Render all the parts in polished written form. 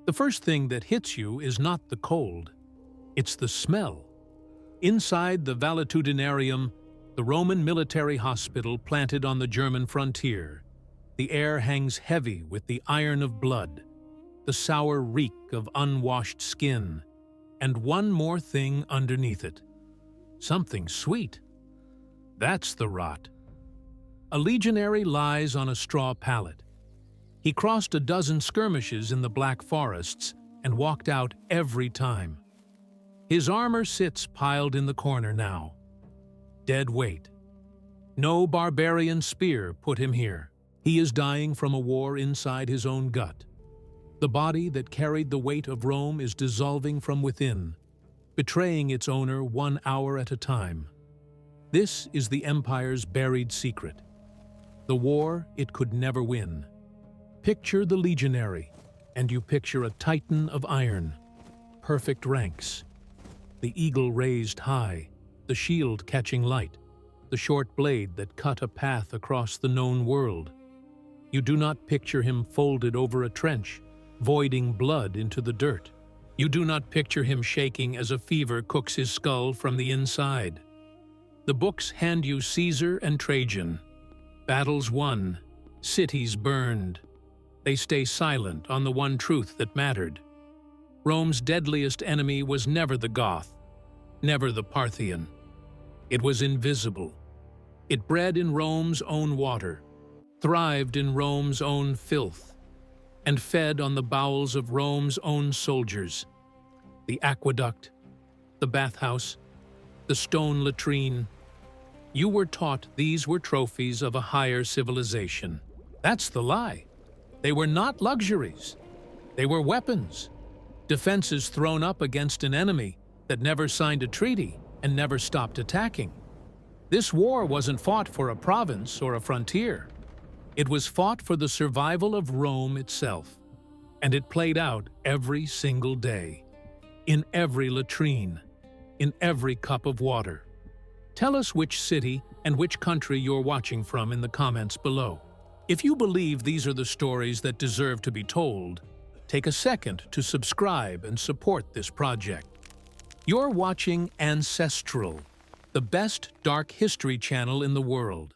The first thing that hits you is not the cold, it's the smell. Inside the valetudinarium, the Roman military hospital planted on the German frontier, the air hangs heavy with the iron of blood, the sour reek of unwashed skin, and one more thing underneath it. Something sweet. That's the rot. A legionary lies on a straw pallet. He crossed a dozen skirmishes in the Black Forests and walked out every time. His armor sits piled in the corner now. Dead weight. No barbarian spear put him here. He is dying from a war inside his own gut. The body that carried the weight of Rome is dissolving from within, betraying its owner 1 hour at a time. This is the Empire's buried secret. The war it could never win. Picture the legionary, and you picture a titan of iron. Perfect ranks. The eagle raised high, the shield catching light, the short blade that cut a path across the known world. You do not picture him folded over a trench, voiding blood into the dirt. You do not picture him shaking as a fever cooks his skull from the inside. The books hand you Caesar and Trajan. Battles won, cities burned. They stay silent on the one truth that mattered. Rome's deadliest enemy was never the Goth, never the Parthian. It was invisible. It bred in Rome's own water, thrived in Rome's own filth, and fed on the bowels of Rome's own soldiers. The aqueduct, the bathhouse, the stone latrine. You were taught these were trophies of a higher civilization. That's the lie. They were not luxuries. They were weapons. Defenses thrown up against an enemy that never signed a treaty and never stopped attacking. This war wasn't fought for a province or a frontier. It was fought for the survival of Rome itself. And it played out every single day. In every latrine. In every cup of water. Tell us which city and which country you're watching from in the comments below. If you believe these are the stories that deserve to be told, take a second to subscribe and support this project. You're watching Ancestral, the best dark history channel in the world.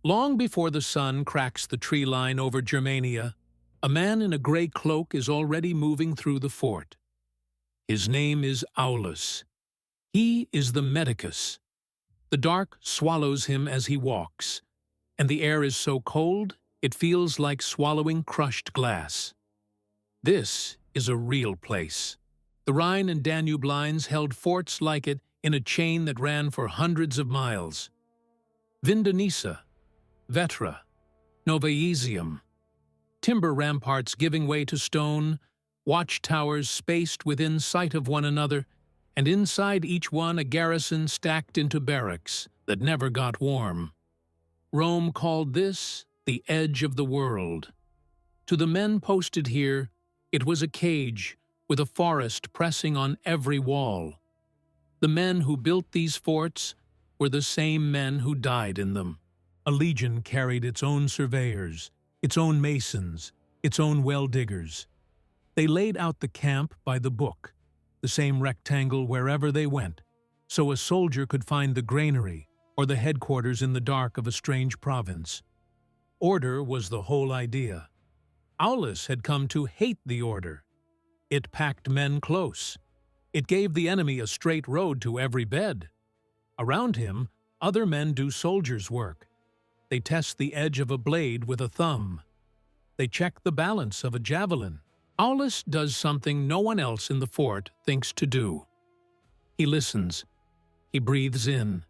Long before the sun cracks the tree line over Germania, a man in a gray cloak is already moving through the fort. His name is Aulus. He is the medicus. The dark swallows him as he walks, and the air is so cold it feels like swallowing crushed glass. This is a real place. The Rhine and Danube lines held forts like it in a chain that ran for hundreds of miles. Vindonissa, Vetra, Novaesium. Timber ramparts giving way to stone, watchtowers spaced within sight of one another, and inside each one a garrison stacked into barracks that never got warm. Rome called this the edge of the world. To the men posted here, it was a cage with a forest pressing on every wall. The men who built these forts were the same men who died in them. A legion carried its own surveyors, its own masons, its own well-diggers. They laid out the camp by the book, the same rectangle wherever they went, so a soldier could find the granary or the headquarters in the dark of a strange province. Order was the whole idea. Aulus had come to hate the order. It packed men close. It gave the enemy a straight road to every bed. Around him, other men do soldiers' work. They test the edge of a blade with a thumb. They check the balance of a javelin. Aulus does something no one else in the fort thinks to do. He listens. He breathes in.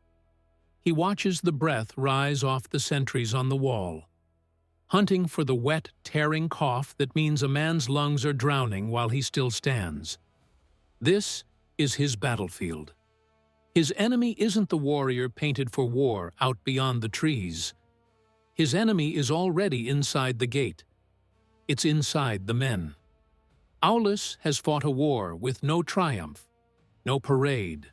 He watches the breath rise off the sentries on the wall, hunting for the wet, tearing cough that means a man's lungs are drowning while he still stands. This is his battlefield. His enemy isn't the warrior painted for war out beyond the trees. His enemy is already inside the gate. It's inside the men. Aulus has fought a war with no triumph, no parade,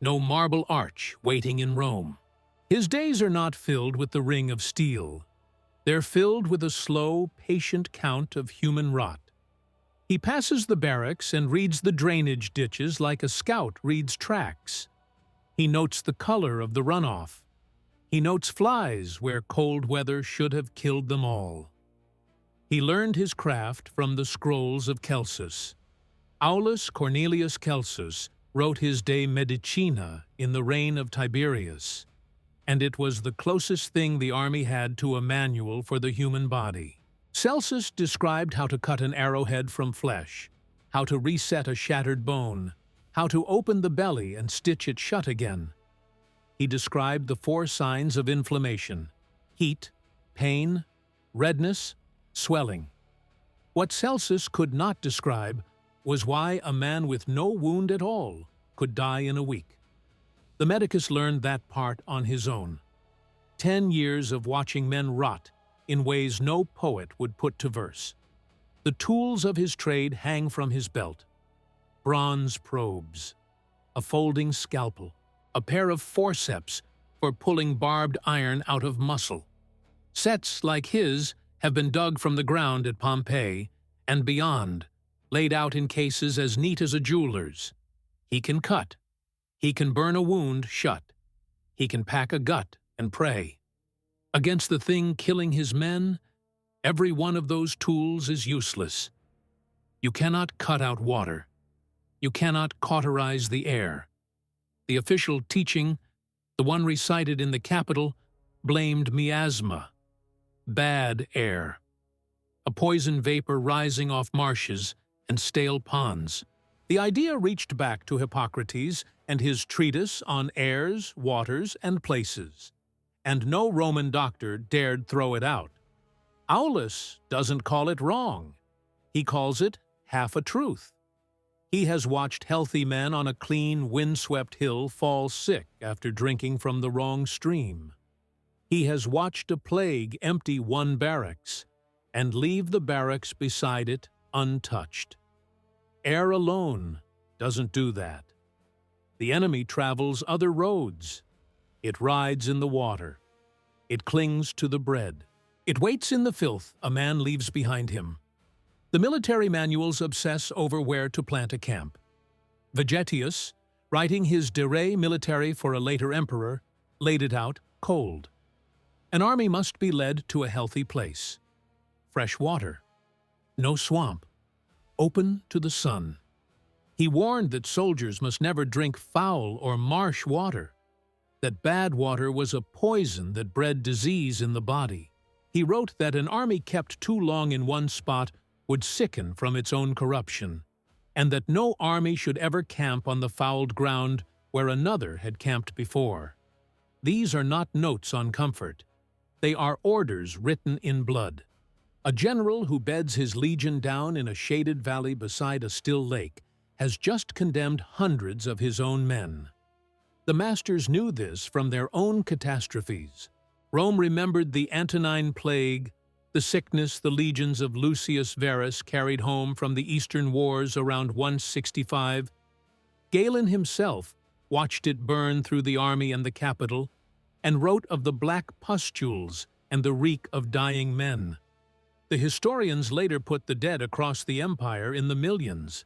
no marble arch waiting in Rome. His days are not filled with the ring of steel. They're filled with a slow, patient count of human rot. He passes the barracks and reads the drainage ditches like a scout reads tracks. He notes the color of the runoff. He notes flies where cold weather should have killed them all. He learned his craft from the scrolls of Celsus. Aulus Cornelius Celsus wrote his De Medicina in the reign of Tiberius, and it was the closest thing the army had to a manual for the human body. Celsus described how to cut an arrowhead from flesh, how to reset a shattered bone, how to open the belly and stitch it shut again. He described the 4 signs of inflammation: heat, pain, redness, swelling. What Celsus could not describe was why a man with no wound at all could die in a week. The medicus learned that part on his own. 10 years of watching men rot in ways no poet would put to verse. The tools of his trade hang from his belt: bronze probes, a folding scalpel, a pair of forceps for pulling barbed iron out of muscle. Sets like his have been dug from the ground at Pompeii and beyond, laid out in cases as neat as a jeweler's. He can cut. He can burn a wound shut. He can pack a gut and pray. Against the thing killing his men, every one of those tools is useless. You cannot cut out water. You cannot cauterize the air. The official teaching, the one recited in the Capitol, blamed miasma, bad air, a poison vapor rising off marshes and stale ponds. The idea reached back to Hippocrates and his treatise on airs, waters, and places, and no Roman doctor dared throw it out. Aulus doesn't call it wrong. He calls it half a truth. He has watched healthy men on a clean, windswept hill fall sick after drinking from the wrong stream. He has watched a plague empty one barracks and leave the barracks beside it untouched. Air alone doesn't do that. The enemy travels other roads. It rides in the water. It clings to the bread. It waits in the filth a man leaves behind him. The military manuals obsess over where to plant a camp. Vegetius, writing his De Re Militari for a later emperor, laid it out cold. An army must be led to a healthy place. Fresh water. No swamp. Open to the sun. He warned that soldiers must never drink foul or marsh water, that bad water was a poison that bred disease in the body. He wrote that an army kept too long in one spot would sicken from its own corruption, and that no army should ever camp on the fouled ground where another had camped before. These are not notes on comfort. They are orders written in blood. A general who beds his legion down in a shaded valley beside a still lake has just condemned hundreds of his own men. The masters knew this from their own catastrophes. Rome remembered the Antonine Plague, the sickness the legions of Lucius Verus carried home from the Eastern Wars around 165. Galen himself watched it burn through the army and the capital, and wrote of the black pustules and the reek of dying men. The historians later put the dead across the empire in the millions.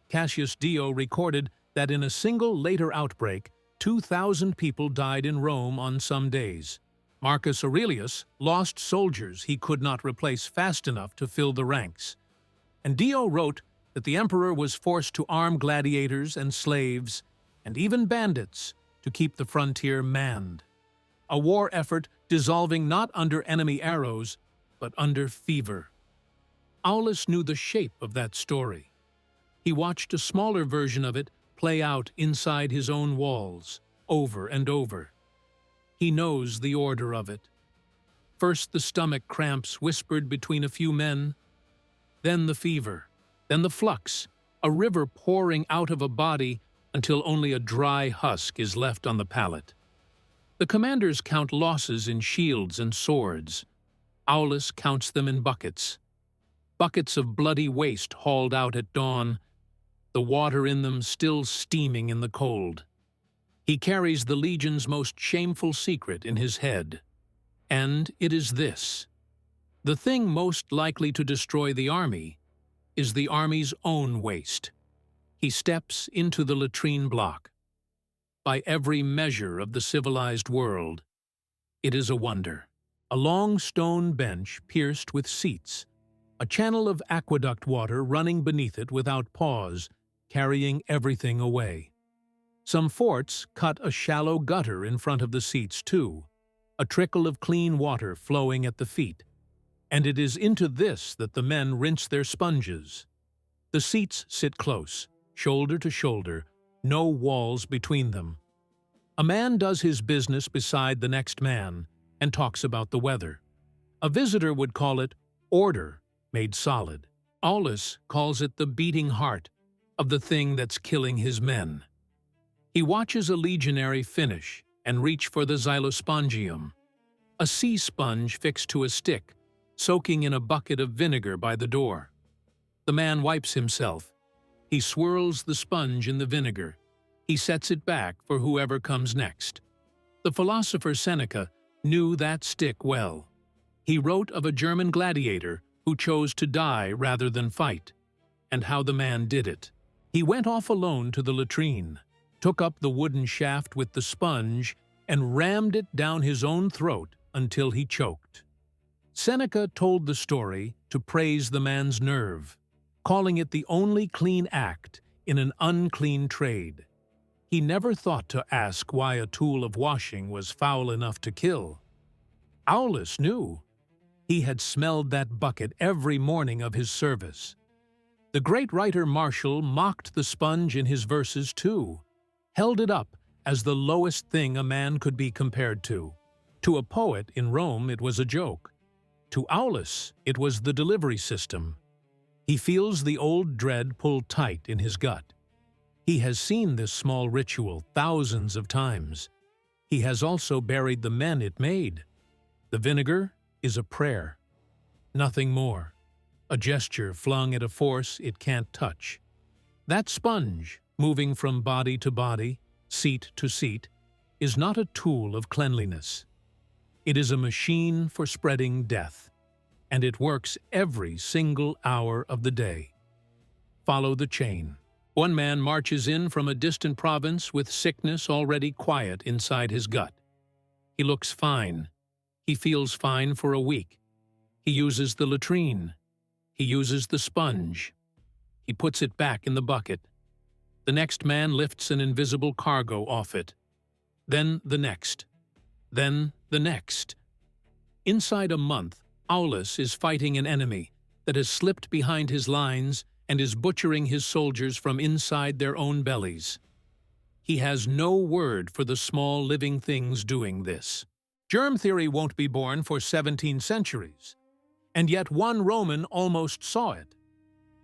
Cassius Dio recorded that in a single later outbreak, 2,000 people died in Rome on some days. Marcus Aurelius lost soldiers he could not replace fast enough to fill the ranks. And Dio wrote that the emperor was forced to arm gladiators and slaves, and even bandits, to keep the frontier manned. A war effort dissolving not under enemy arrows, but under fever. Aulus knew the shape of that story. He watched a smaller version of it play out inside his own walls, over and over. He knows the order of it. First the stomach cramps whispered between a few men, then the fever, then the flux, a river pouring out of a body until only a dry husk is left on the palate. The commanders count losses in shields and swords. Aulus counts them in buckets. Buckets of bloody waste hauled out at dawn, the water in them still steaming in the cold. He carries the legion's most shameful secret in his head, and it is this: the thing most likely to destroy the army is the army's own waste. He steps into the latrine block. By every measure of the civilized world, it is a wonder. A long stone bench pierced with seats, a channel of aqueduct water running beneath it without pause, carrying everything away. Some forts cut a shallow gutter in front of the seats too, a trickle of clean water flowing at the feet. And it is into this that the men rinse their sponges. The seats sit close, shoulder to shoulder, no walls between them. A man does his business beside the next man and talks about the weather. A visitor would call it order made solid. Aulus calls it the beating heart of the thing that's killing his men. He watches a legionary finish and reach for the xylospongium, a sea sponge fixed to a stick, soaking in a bucket of vinegar by the door. The man wipes himself. He swirls the sponge in the vinegar. He sets it back for whoever comes next. The philosopher Seneca knew that stick well. He wrote of a German gladiator who chose to die rather than fight, and how the man did it. He went off alone to the latrine, took up the wooden shaft with the sponge, and rammed it down his own throat until he choked. Seneca told the story to praise the man's nerve, calling it the only clean act in an unclean trade. He never thought to ask why a tool of washing was foul enough to kill. Aulus knew. He had smelled that bucket every morning of his service. The great writer Martial mocked the sponge in his verses too, held it up as the lowest thing a man could be compared to. To a poet in Rome it was a joke. To Aulus it was the delivery system. He feels the old dread pull tight in his gut. He has seen this small ritual thousands of times. He has also buried the men it made. The vinegar is a prayer, nothing more, a gesture flung at a force it can't touch. That sponge, moving from body to body, seat to seat, is not a tool of cleanliness. It is a machine for spreading death, and it works every single hour of the day. Follow the chain. One man marches in from a distant province with sickness already quiet inside his gut. He looks fine. He feels fine for a week. He uses the latrine. He uses the sponge. He puts it back in the bucket. The next man lifts an invisible cargo off it. Then the next. Then the next. Inside a month, Aulus is fighting an enemy that has slipped behind his lines and is butchering his soldiers from inside their own bellies. He has no word for the small living things doing this. Germ theory won't be born for 17 centuries, and yet one Roman almost saw it.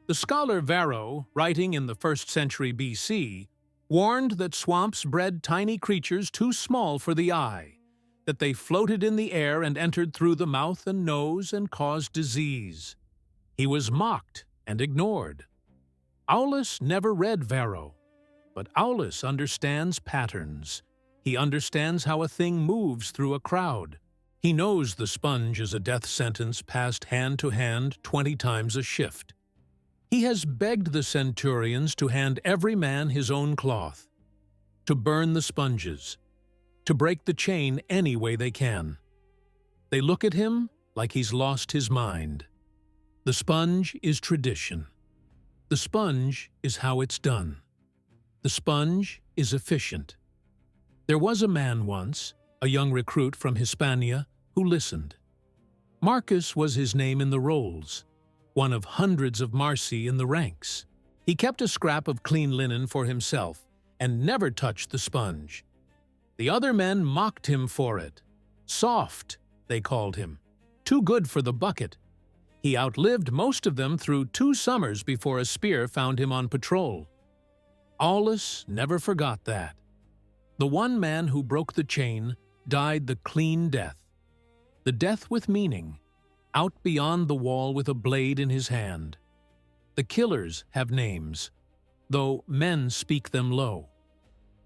The scholar Varro, writing in the 1st century BC, warned that swamps bred tiny creatures too small for the eye, that they floated in the air and entered through the mouth and nose and caused disease. He was mocked and ignored. Aulus never read Varro, but Aulus understands patterns. He understands how a thing moves through a crowd. He knows the sponge is a death sentence passed hand to hand 20 times a shift. He has begged the centurions to hand every man his own cloth, to burn the sponges, to break the chain any way they can. They look at him like he's lost his mind. The sponge is tradition. The sponge is how it's done. The sponge is efficient. There was a man once, a young recruit from Hispania, who listened. Marcus was his name in the rolls, one of hundreds of Marci in the ranks. He kept a scrap of clean linen for himself and never touched the sponge. The other men mocked him for it. Soft, they called him. Too good for the bucket. He outlived most of them through 2 summers before a spear found him on patrol. Aulus never forgot that. The one man who broke the chain died the clean death. The death with meaning, out beyond the wall with a blade in his hand. The killers have names, though men speak them low.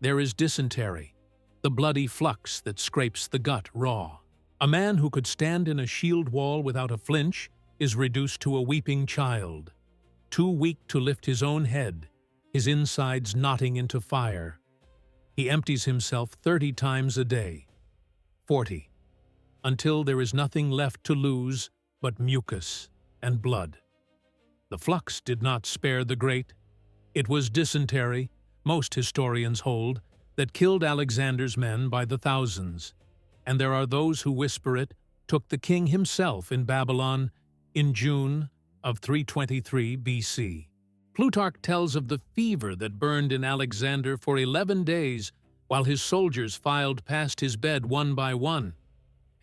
There is dysentery, the bloody flux that scrapes the gut raw. A man who could stand in a shield wall without a flinch is reduced to a weeping child. too weak to lift his own head, his insides knotting into fire. He empties himself 30 times a day, 40, until there is nothing left to lose but mucus and blood. The flux did not spare the great. It was dysentery, most historians hold, that killed Alexander's men by the thousands, and there are those who whisper it took the king himself in Babylon in June of 323 BC. Plutarch tells of the fever that burned in Alexander for 11 days while his soldiers filed past his bed one by one,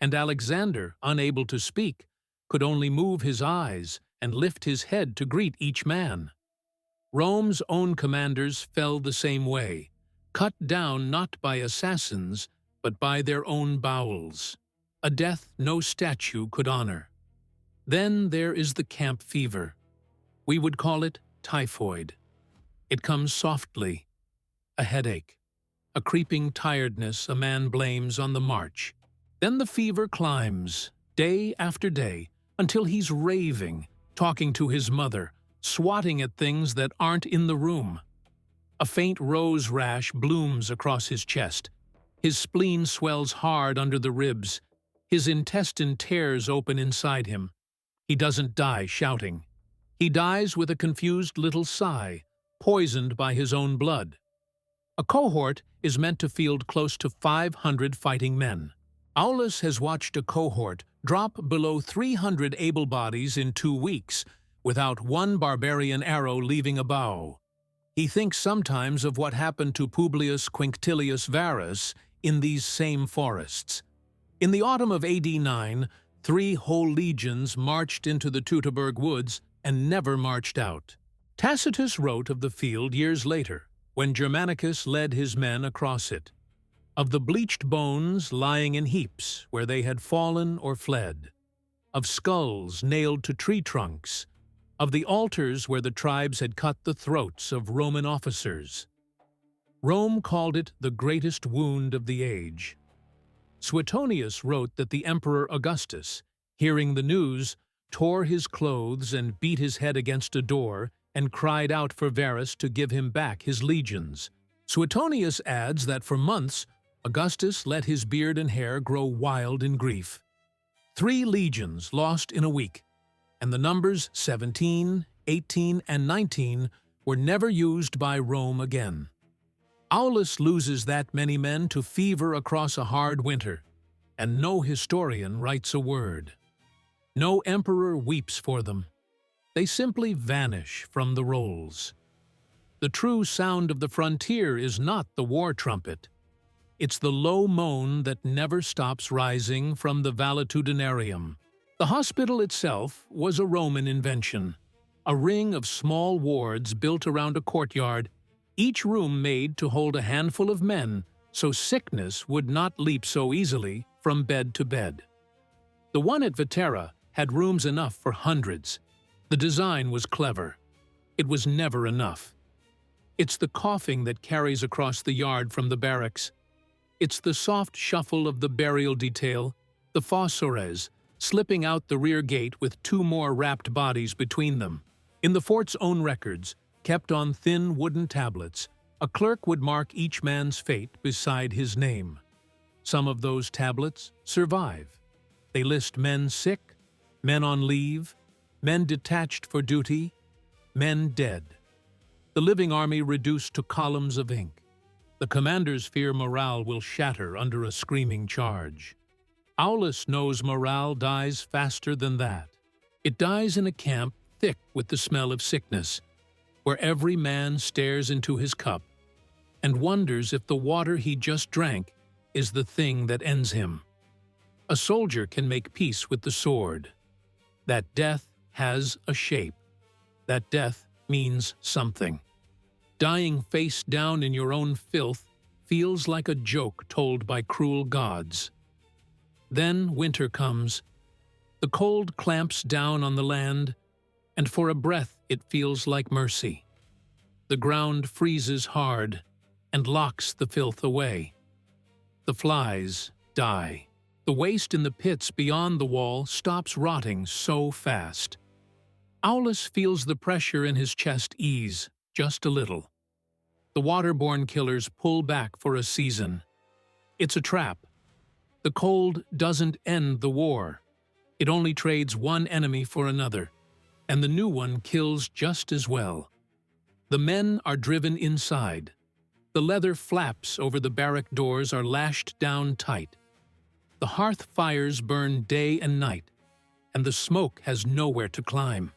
and Alexander, unable to speak, could only move his eyes and lift his head to greet each man. Rome's own commanders fell the same way, cut down not by assassins, but by their own bowels, a death no statue could honor. Then there is the camp fever. We would call it typhoid. It comes softly, a headache, a creeping tiredness a man blames on the march. Then the fever climbs, day after day, until he's raving, talking to his mother, swatting at things that aren't in the room. A faint rose rash blooms across his chest. His spleen swells hard under the ribs. His intestine tears open inside him. He doesn't die shouting. He dies with a confused little sigh, poisoned by his own blood. A cohort is meant to field close to 500 fighting men. Aulus has watched a cohort drop below 300 able bodies in 2 weeks, without one barbarian arrow leaving a bow. He thinks sometimes of what happened to Publius Quinctilius Varus in these same forests. In the autumn of AD 9, 3 whole legions marched into the Teutoburg woods and never marched out. Tacitus wrote of the field years later, when Germanicus led his men across it, of the bleached bones lying in heaps where they had fallen or fled, of skulls nailed to tree trunks, of the altars where the tribes had cut the throats of Roman officers. Rome called it the greatest wound of the age. Suetonius wrote that the Emperor Augustus, hearing the news, tore his clothes and beat his head against a door and cried out for Varus to give him back his legions. Suetonius adds that for months Augustus let his beard and hair grow wild in grief. 3 legions lost in a week, and the numbers 17, 18, and 19 were never used by Rome again. Aulus loses that many men to fever across a hard winter, and no historian writes a word. No emperor weeps for them. They simply vanish from the rolls. The true sound of the frontier is not the war trumpet. It's the low moan that never stops rising from the valetudinarium. The hospital itself was a Roman invention, a ring of small wards built around a courtyard, each room made to hold a handful of men so sickness would not leap so easily from bed to bed. The one at Vetera had rooms enough for hundreds. The design was clever. It was never enough. It's the coughing that carries across the yard from the barracks. It's the soft shuffle of the burial detail, the fossores, slipping out the rear gate with 2 more wrapped bodies between them. In the fort's own records, kept on thin wooden tablets, a clerk would mark each man's fate beside his name. Some of those tablets survive. They list men sick, men on leave, men detached for duty, men dead. The living army reduced to columns of ink. The commanders fear morale will shatter under a screaming charge. Aulus knows morale dies faster than that. It dies in a camp thick with the smell of sickness, where every man stares into his cup and wonders if the water he just drank is the thing that ends him. A soldier can make peace with the sword. That death has a shape. That death means something. Dying face down in your own filth feels like a joke told by cruel gods. Then winter comes. The cold clamps down on the land, and for a breath it feels like mercy. The ground freezes hard and locks the filth away. The flies die. The waste in the pits beyond the wall stops rotting so fast. Aulus feels the pressure in his chest ease, just a little. The waterborne killers pull back for a season. It's a trap. The cold doesn't end the war. It only trades one enemy for another, and the new one kills just as well. The men are driven inside. The leather flaps over the barrack doors are lashed down tight. The hearth fires burn day and night, and the smoke has nowhere to climb.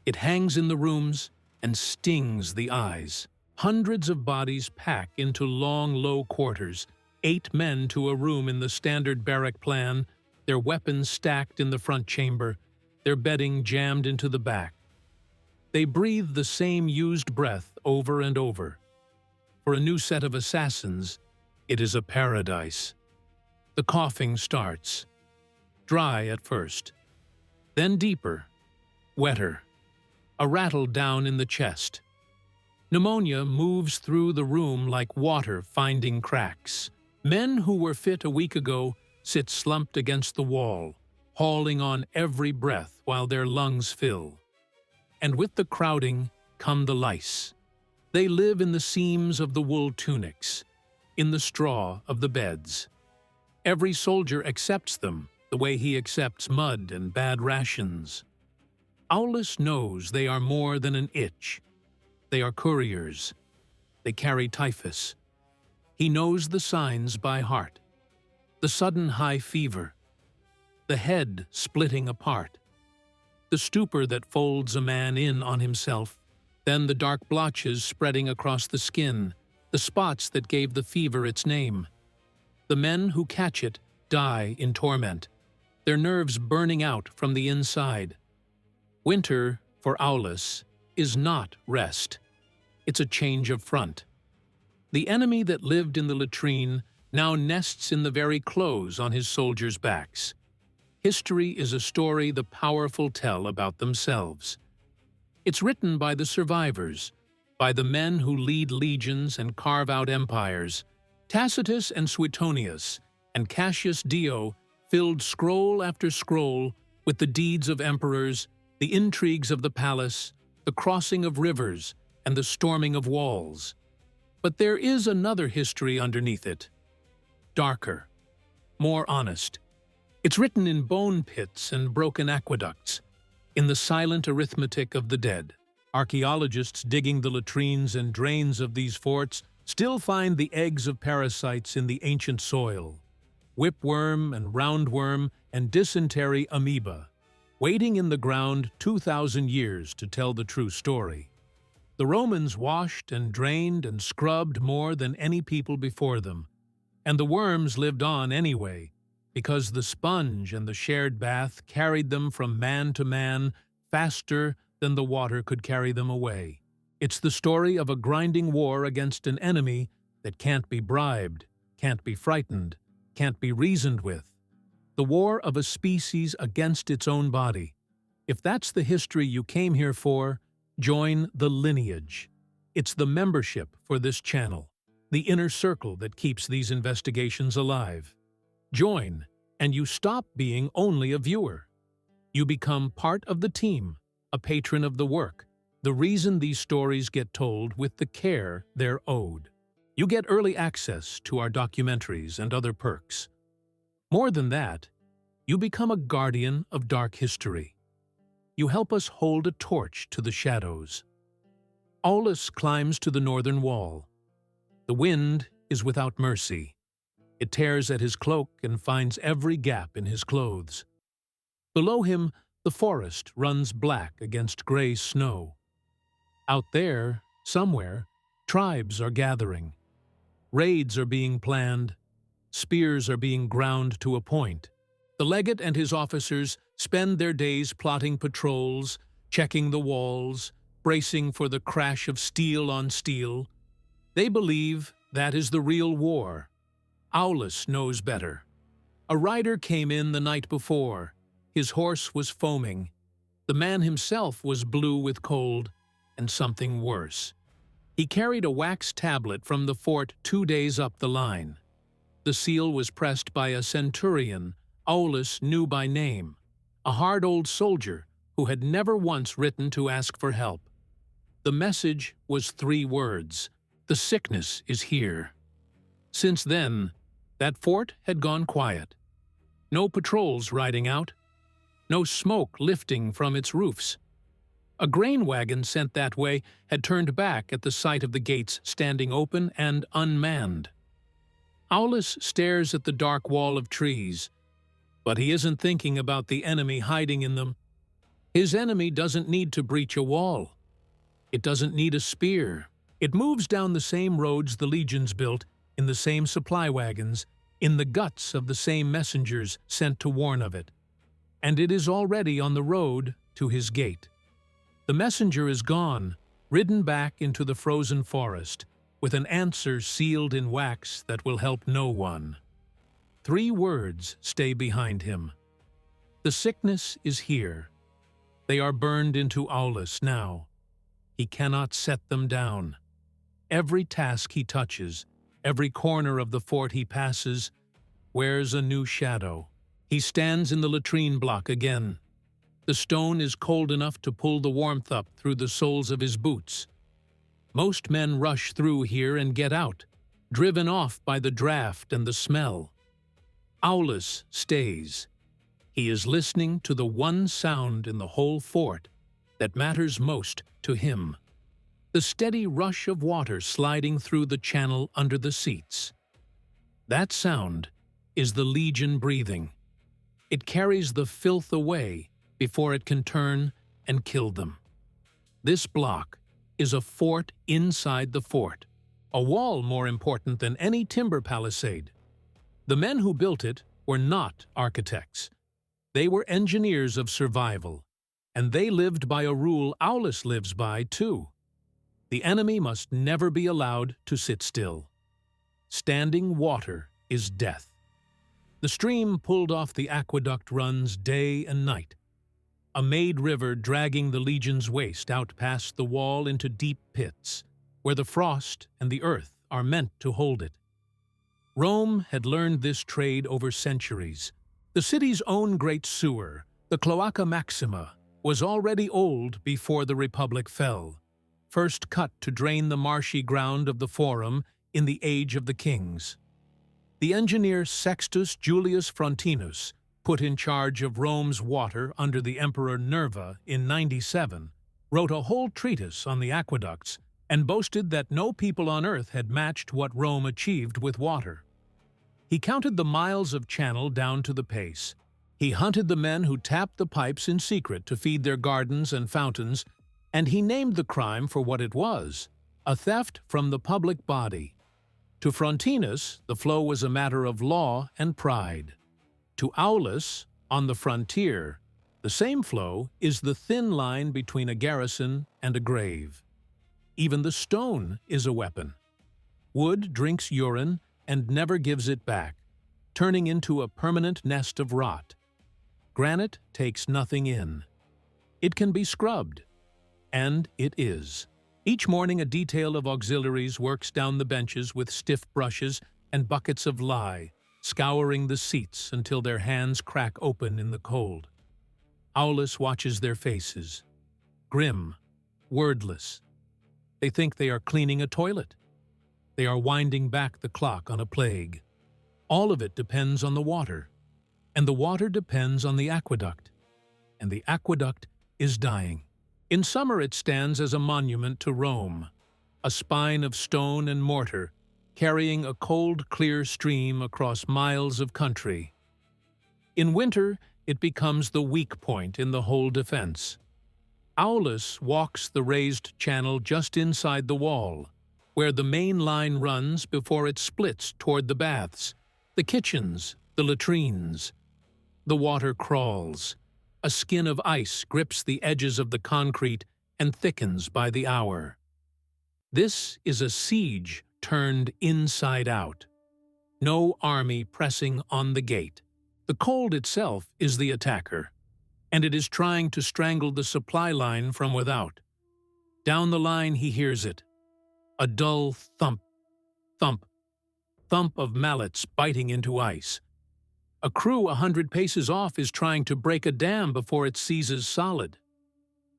It hangs in the rooms and stings the eyes. Hundreds of bodies pack into long, low quarters, 8 men to a room in the standard barrack plan, their weapons stacked in the front chamber, their bedding jammed into the back. They breathe the same used breath over and over. For a new set of assassins, it is a paradise. The coughing starts. Dry at first, then deeper, wetter. A rattle down in the chest. Pneumonia moves through the room like water finding cracks. Men who were fit a week ago sit slumped against the wall, hauling on every breath while their lungs fill. And with the crowding come the lice. They live in the seams of the wool tunics, in the straw of the beds. Every soldier accepts them the way he accepts mud and bad rations. Aulus knows they are more than an itch. They are couriers. They carry typhus. He knows the signs by heart. The sudden high fever. The head splitting apart. The stupor that folds a man in on himself. Then the dark blotches spreading across the skin. The spots that gave the fever its name. The men who catch it die in torment. Their nerves burning out from the inside. Winter, for Aulus, is not rest. It's a change of front. The enemy that lived in the latrine now nests in the very clothes on his soldiers' backs. History is a story the powerful tell about themselves. It's written by the survivors, by the men who lead legions and carve out empires. Tacitus and Suetonius and Cassius Dio filled scroll after scroll with the deeds of emperors, the intrigues of the palace, the crossing of rivers, and the storming of walls. But there is another history underneath it. Darker, more honest. It's written in bone pits and broken aqueducts, in the silent arithmetic of the dead. Archaeologists digging the latrines and drains of these forts still find the eggs of parasites in the ancient soil. Whipworm and roundworm and dysentery amoeba, waiting in the ground 2,000 years to tell the true story. The Romans washed and drained and scrubbed more than any people before them, and the worms lived on anyway, because the sponge and the shared bath carried them from man to man faster than the water could carry them away. It's the story of a grinding war against an enemy that can't be bribed, can't be frightened, can't be reasoned with. The war of a species against its own body. If that's the history you came here for, join the lineage. It's the membership for this channel, the inner circle that keeps these investigations alive. Join, and you stop being only a viewer. You become part of the team, a patron of the work, the reason these stories get told with the care they're owed. You get early access to our documentaries and other perks. More than that, you become a guardian of dark history. You help us hold a torch to the shadows. Aulus climbs to the northern wall. The wind is without mercy. It tears at his cloak and finds every gap in his clothes. Below him, the forest runs black against gray snow. Out there, somewhere, tribes are gathering. Raids are being planned. Spears are being ground to a point. The legate and his officers spend their days plotting patrols, checking the walls, bracing for the crash of steel on steel. They believe that is the real war. Aulus knows better. A rider came in the night before. His horse was foaming. The man himself was blue with cold, and something worse. He carried a wax tablet from the fort 2 days up the line. The seal was pressed by a centurion Aulus knew by name, a hard old soldier who had never once written to ask for help. The message was 3 words: "The sickness is here." Since then, that fort had gone quiet. No patrols riding out, no smoke lifting from its roofs. A grain wagon sent that way had turned back at the sight of the gates standing open and unmanned. Aulus stares at the dark wall of trees, but he isn't thinking about the enemy hiding in them. His enemy doesn't need to breach a wall. It doesn't need a spear. It moves down the same roads the legions built, in the same supply wagons, in the guts of the same messengers sent to warn of it. And it is already on the road to his gate. The messenger is gone, ridden back into the frozen forest, with an answer sealed in wax that will help no one. 3 words stay behind him. The sickness is here. They are burned into Aulus now. He cannot set them down. Every task he touches, every corner of the fort he passes, wears a new shadow. He stands in the latrine block again. The stone is cold enough to pull the warmth up through the soles of his boots. Most men rush through here and get out, driven off by the draft and the smell. Aulus stays. He is listening to the one sound in the whole fort that matters most to him: the steady rush of water sliding through the channel under the seats. That sound is the legion breathing. It carries the filth away before it can turn and kill them. This block is a fort inside the fort, a wall more important than any timber palisade. The men who built it were not architects. They were engineers of survival, and they lived by a rule Aulus lives by too. The enemy must never be allowed to sit still. Standing water is death. The stream pulled off the aqueduct runs day and night, a made river dragging the legion's waste out past the wall into deep pits, where the frost and the earth are meant to hold it. Rome had learned this trade over centuries. The city's own great sewer, the Cloaca Maxima, was already old before the Republic fell, first cut to drain the marshy ground of the Forum in the age of the kings. The engineer Sextus Julius Frontinus, put in charge of Rome's water under the Emperor Nerva in 97, wrote a whole treatise on the aqueducts and boasted that no people on earth had matched what Rome achieved with water. He counted the miles of channel down to the pace. He hunted the men who tapped the pipes in secret to feed their gardens and fountains, and he named the crime for what it was: a theft from the public body. To Frontinus, the flow was a matter of law and pride. To Aulus, on the frontier, the same flow is the thin line between a garrison and a grave. Even the stone is a weapon. Wood drinks urine and never gives it back, turning into a permanent nest of rot. Granite takes nothing in. It can be scrubbed, and it is. Each morning a detail of auxiliaries works down the benches with stiff brushes and buckets of lye, scouring the seats until their hands crack open in the cold. Aulus watches their faces, grim, wordless. They think they are cleaning a toilet. They are winding back the clock on a plague. All of it depends on the water, and the water depends on the aqueduct, and the aqueduct is dying. In summer it stands as a monument to Rome, a spine of stone and mortar, carrying a cold, clear stream across miles of country. In winter, it becomes the weak point in the whole defense. Aulus walks the raised channel just inside the wall, where the main line runs before it splits toward the baths, the kitchens, the latrines. The water crawls. A skin of ice grips the edges of the concrete and thickens by the hour. This is a siege turned inside out. No army pressing on the gate. The cold itself is the attacker, and it is trying to strangle the supply line from without. Down the line he hears it. A dull thump, thump, thump of mallets biting into ice. A crew 100 paces off is trying to break a dam before it seizes solid.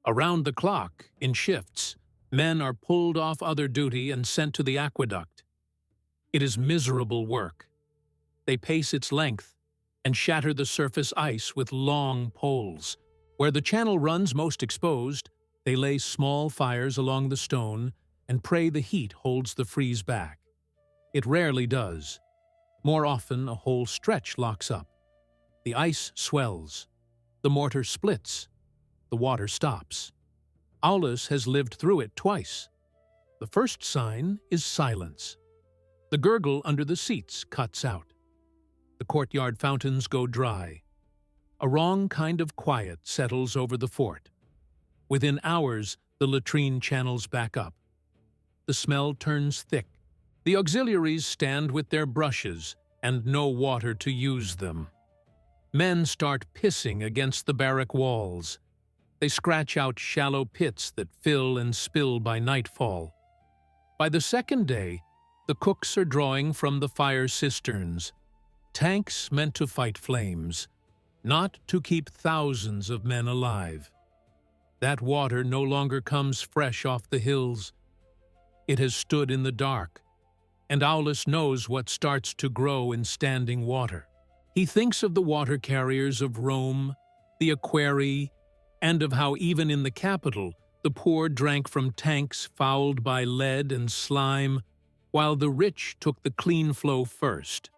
Around the clock, in shifts, men are pulled off other duty and sent to the aqueduct. It is miserable work. They pace its length and shatter the surface ice with long poles. Where the channel runs most exposed, they lay small fires along the stone and pray the heat holds the freeze back. It rarely does. More often, a whole stretch locks up. The ice swells. The mortar splits. The water stops. Aulus has lived through it twice. The first sign is silence. The gurgle under the seats cuts out. The courtyard fountains go dry. A wrong kind of quiet settles over the fort. Within hours, the latrine channels back up. The smell turns thick. The auxiliaries stand with their brushes and no water to use them. Men start pissing against the barrack walls. They scratch out shallow pits that fill and spill by nightfall. By the second day, the cooks are drawing from the fire cisterns, tanks meant to fight flames, not to keep thousands of men alive. That water no longer comes fresh off the hills. It has stood in the dark, and Aulus knows what starts to grow in standing water. He thinks of the water carriers of Rome, the aquarii, and of how even in the capital the poor drank from tanks fouled by lead and slime, while the rich took the clean flow first,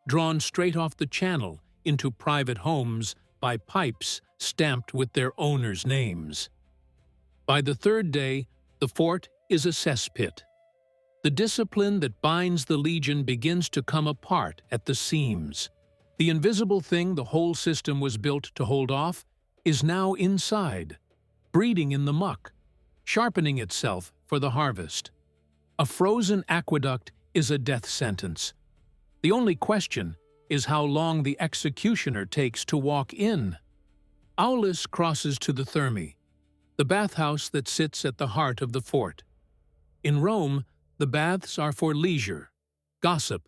drawn straight off the channel into private homes by pipes stamped with their owners' names. By the third day, the fort is a cesspit. The discipline that binds the legion begins to come apart at the seams. The invisible thing the whole system was built to hold off is now inside, breeding in the muck, sharpening itself for the harvest. A frozen aqueduct is a death sentence. The only question is how long the executioner takes to walk in. Aulus crosses to the Thermae, the bathhouse that sits at the heart of the fort. In Rome, the baths are for leisure, gossip,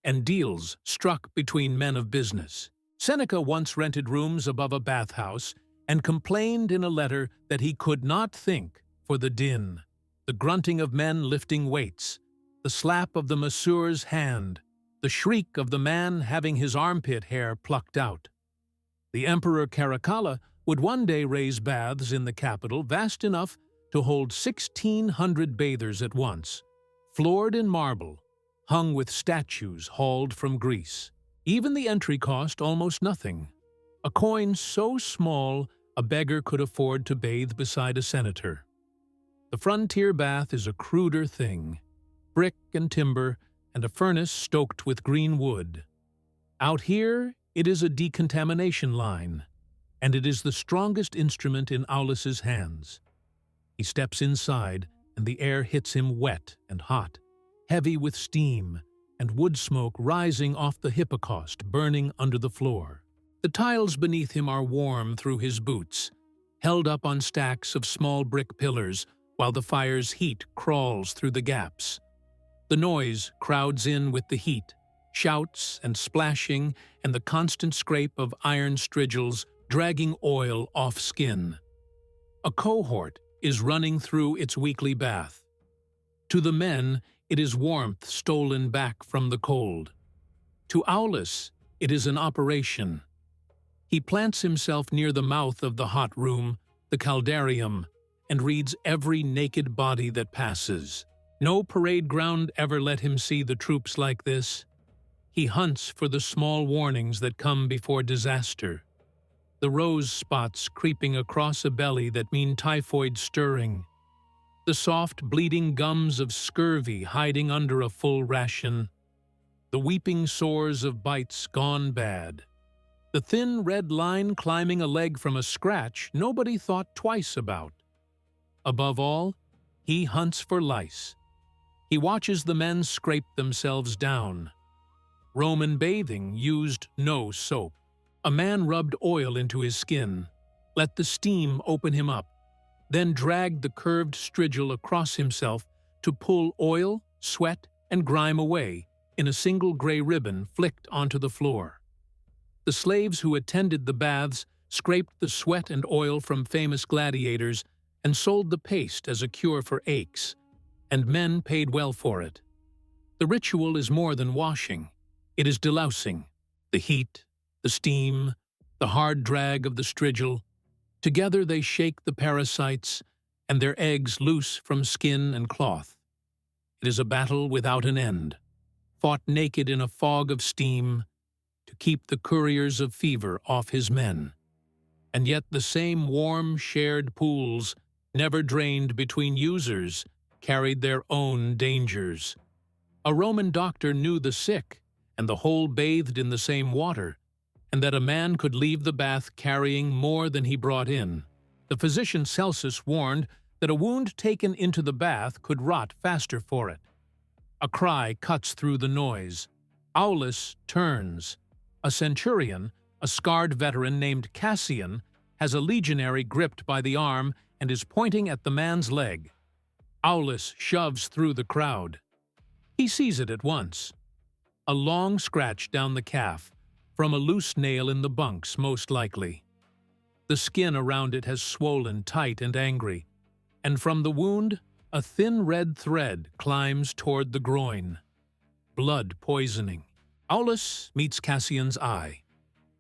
and deals struck between men of business. Seneca once rented rooms above a bathhouse and complained in a letter that he could not think for the din, the grunting of men lifting weights, the slap of the masseur's hand, the shriek of the man having his armpit hair plucked out. The Emperor Caracalla would one day raise baths in the capital vast enough to hold 1,600 bathers at once, floored in marble, hung with statues hauled from Greece. Even the entry cost almost nothing. A coin so small a beggar could afford to bathe beside a senator. The frontier bath is a cruder thing, brick and timber, and a furnace stoked with green wood. Out here, it is a decontamination line, and it is the strongest instrument in Aulus's hands. He steps inside, and the air hits him wet and hot, heavy with steam, and wood smoke rising off the hypocaust burning under the floor. The tiles beneath him are warm through his boots, held up on stacks of small brick pillars while the fire's heat crawls through the gaps. The noise crowds in with the heat, shouts and splashing and the constant scrape of iron strigils dragging oil off skin. A cohort is running through its weekly bath. To the men, it is warmth stolen back from the cold. To Aulus, it is an operation. He plants himself near the mouth of the hot room, the caldarium, and reads every naked body that passes. No parade ground ever let him see the troops like this. He hunts for the small warnings that come before disaster. The rose spots creeping across a belly that mean typhoid stirring. The soft, bleeding gums of scurvy hiding under a full ration. The weeping sores of bites gone bad. The thin red line climbing a leg from a scratch nobody thought twice about. Above all, he hunts for lice. He watches the men scrape themselves down. Roman bathing used no soap. A man rubbed oil into his skin, let the steam open him up, then dragged the curved strigil across himself to pull oil, sweat, and grime away in a single gray ribbon flicked onto the floor. The slaves who attended the baths scraped the sweat and oil from famous gladiators and sold the paste as a cure for aches, and men paid well for it. The ritual is more than washing. It is delousing. The heat, the steam, the hard drag of the strigil. Together they shake the parasites and their eggs loose from skin and cloth. It is a battle without an end, fought naked in a fog of steam to keep the couriers of fever off his men. And yet the same warm, shared pools, never drained between users, carried their own dangers. A Roman doctor knew the sick, and the whole bathed in the same water, and that a man could leave the bath carrying more than he brought in. The physician Celsus warned that a wound taken into the bath could rot faster for it. A cry cuts through the noise. Aulus turns. A centurion, a scarred veteran named Cassian, has a legionary gripped by the arm and is pointing at the man's leg. Aulus shoves through the crowd. He sees it at once. A long scratch down the calf, from a loose nail in the bunks, most likely. The skin around it has swollen tight and angry, and from the wound, a thin red thread climbs toward the groin. Blood poisoning. Aulus meets Cassian's eye.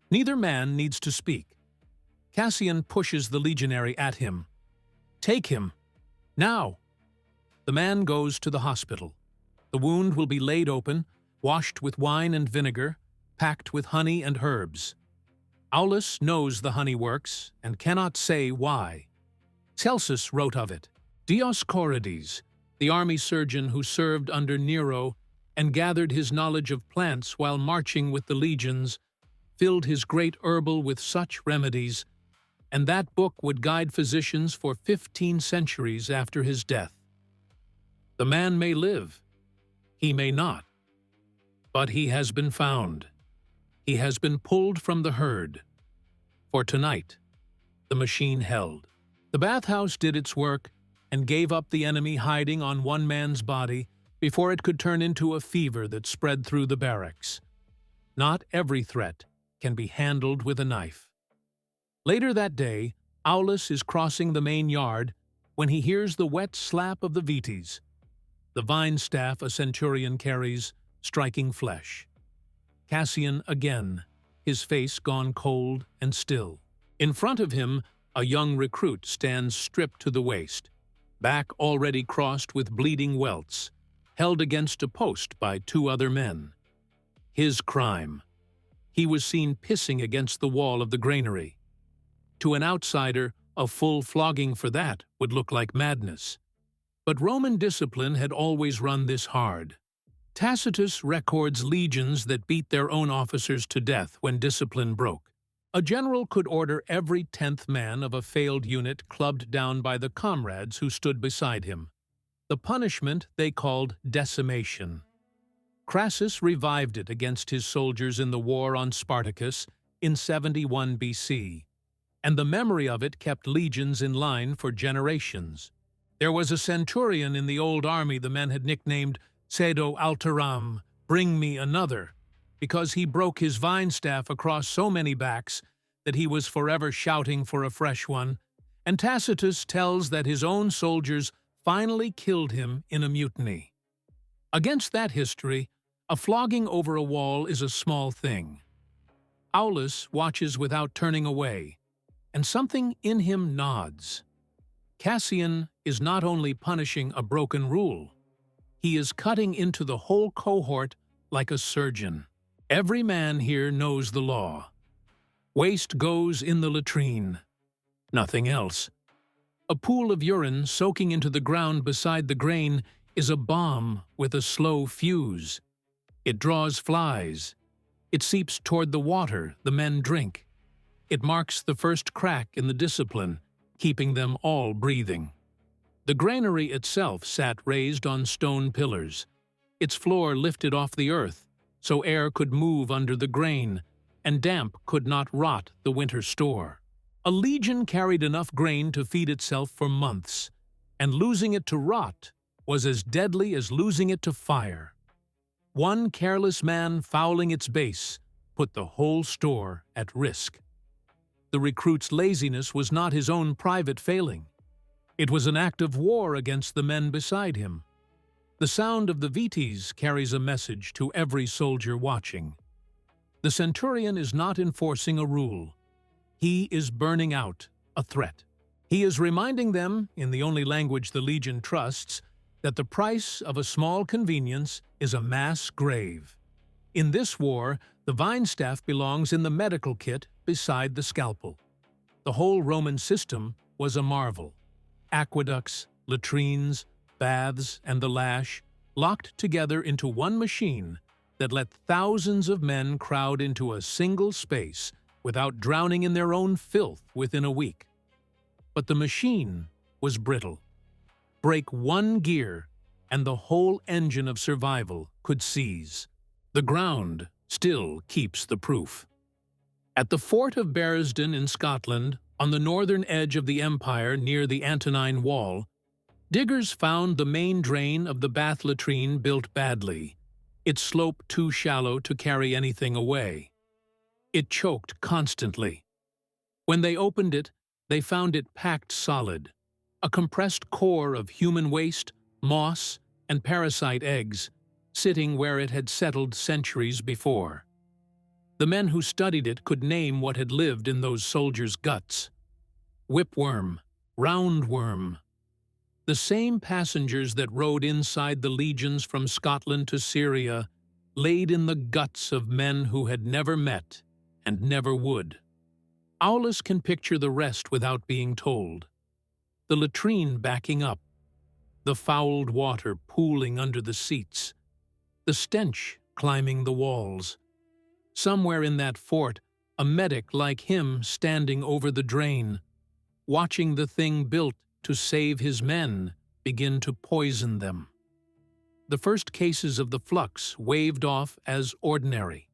Neither man needs to speak. Cassian pushes the legionary at him. "Take him! Now!" The man goes to the hospital. The wound will be laid open, washed with wine and vinegar, packed with honey and herbs. Aulus knows the honey works and cannot say why. Celsus wrote of it. Dioscorides, the army surgeon who served under Nero and gathered his knowledge of plants while marching with the legions, filled his great herbal with such remedies, and that book would guide physicians for 15 centuries after his death. The man may live, he may not, but he has been found. He has been pulled from the herd. For tonight, the machine held. The bathhouse did its work and gave up the enemy hiding on one man's body before it could turn into a fever that spread through the barracks. Not every threat can be handled with a knife. Later that day, Aulus is crossing the main yard when he hears the wet slap of the vites, the vine staff a centurion carries, striking flesh. Cassian again, his face gone cold and still. In front of him, a young recruit stands stripped to the waist, back already crossed with bleeding welts, held against a post by 2 other men. His crime. He was seen pissing against the wall of the granary. To an outsider, a full flogging for that would look like madness. But Roman discipline had always run this hard. Tacitus records legions that beat their own officers to death when discipline broke. A general could order every 10th man of a failed unit clubbed down by the comrades who stood beside him. The punishment they called decimation. Crassus revived it against his soldiers in the war on Spartacus in 71 BC, and the memory of it kept legions in line for generations. There was a centurion in the old army the men had nicknamed Cedo Alteram, bring me another, because he broke his vine staff across so many backs that he was forever shouting for a fresh one, and Tacitus tells that his own soldiers finally killed him in a mutiny. Against that history, a flogging over a wall is a small thing. Aulus watches without turning away, and something in him nods. Cassian is not only punishing a broken rule, he is cutting into the whole cohort like a surgeon. Every man here knows the law. Waste goes in the latrine. Nothing else. A pool of urine soaking into the ground beside the grain is a bomb with a slow fuse. It draws flies. It seeps toward the water the men drink. It marks the first crack in the discipline, keeping them all breathing. The granary itself sat raised on stone pillars, its floor lifted off the earth, so air could move under the grain, and damp could not rot the winter store. A legion carried enough grain to feed itself for months, and losing it to rot was as deadly as losing it to fire. One careless man fouling its base put the whole store at risk. The recruit's laziness was not his own private failing. It was an act of war against the men beside him. The sound of the vites carries a message to every soldier watching. The centurion is not enforcing a rule. He is burning out a threat. He is reminding them, in the only language the legion trusts, that the price of a small convenience is a mass grave. In this war, the vine staff belongs in the medical kit beside the scalpel. The whole Roman system was a marvel. Aqueducts, latrines, baths, and the lash, locked together into one machine that let thousands of men crowd into a single space without drowning in their own filth within a week. But the machine was brittle. Break one gear, and the whole engine of survival could seize. The ground still keeps the proof. At the fort of Bearsden in Scotland, on the northern edge of the empire near the Antonine Wall, diggers found the main drain of the bath latrine built badly, its slope too shallow to carry anything away. It choked constantly. When they opened it, they found it packed solid, a compressed core of human waste, moss, and parasite eggs, sitting where it had settled centuries before. The men who studied it could name what had lived in those soldiers' guts. Whipworm, roundworm. The same passengers that rode inside the legions from Scotland to Syria laid in the guts of men who had never met and never would. Aulus can picture the rest without being told. The latrine backing up, the fouled water pooling under the seats, the stench climbing the walls. Somewhere in that fort, a medic like him standing over the drain, watching the thing built to save his men begin to poison them. The first cases of the flux waved off as ordinary.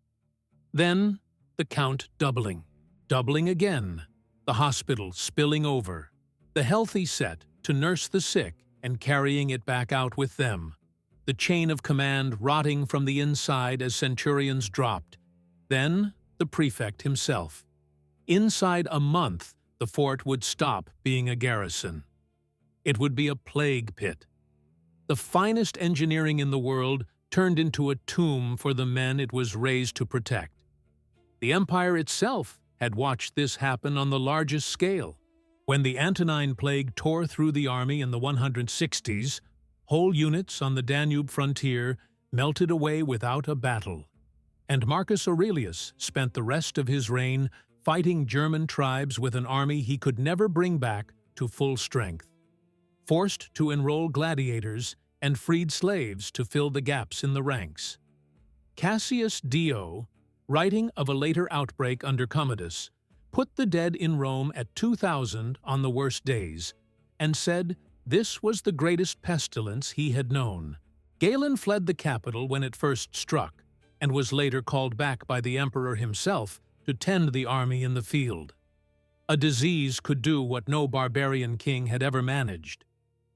Then the count doubling again, the hospital spilling over, the healthy set to nurse the sick and carrying it back out with them, the chain of command rotting from the inside as centurions dropped, then the prefect himself. Inside a month, the fort would stop being a garrison. It would be a plague pit. The finest engineering in the world turned into a tomb for the men it was raised to protect. The empire itself had watched this happen on the largest scale. When the Antonine Plague tore through the army in the 160s, whole units on the Danube frontier melted away without a battle. And Marcus Aurelius spent the rest of his reign fighting German tribes with an army he could never bring back to full strength. Forced to enroll gladiators and freed slaves to fill the gaps in the ranks. Cassius Dio, writing of a later outbreak under Commodus, put the dead in Rome at 2,000 on the worst days, and said this was the greatest pestilence he had known. Galen fled the capital when it first struck, and was later called back by the emperor himself to tend the army in the field. A disease could do what no barbarian king had ever managed.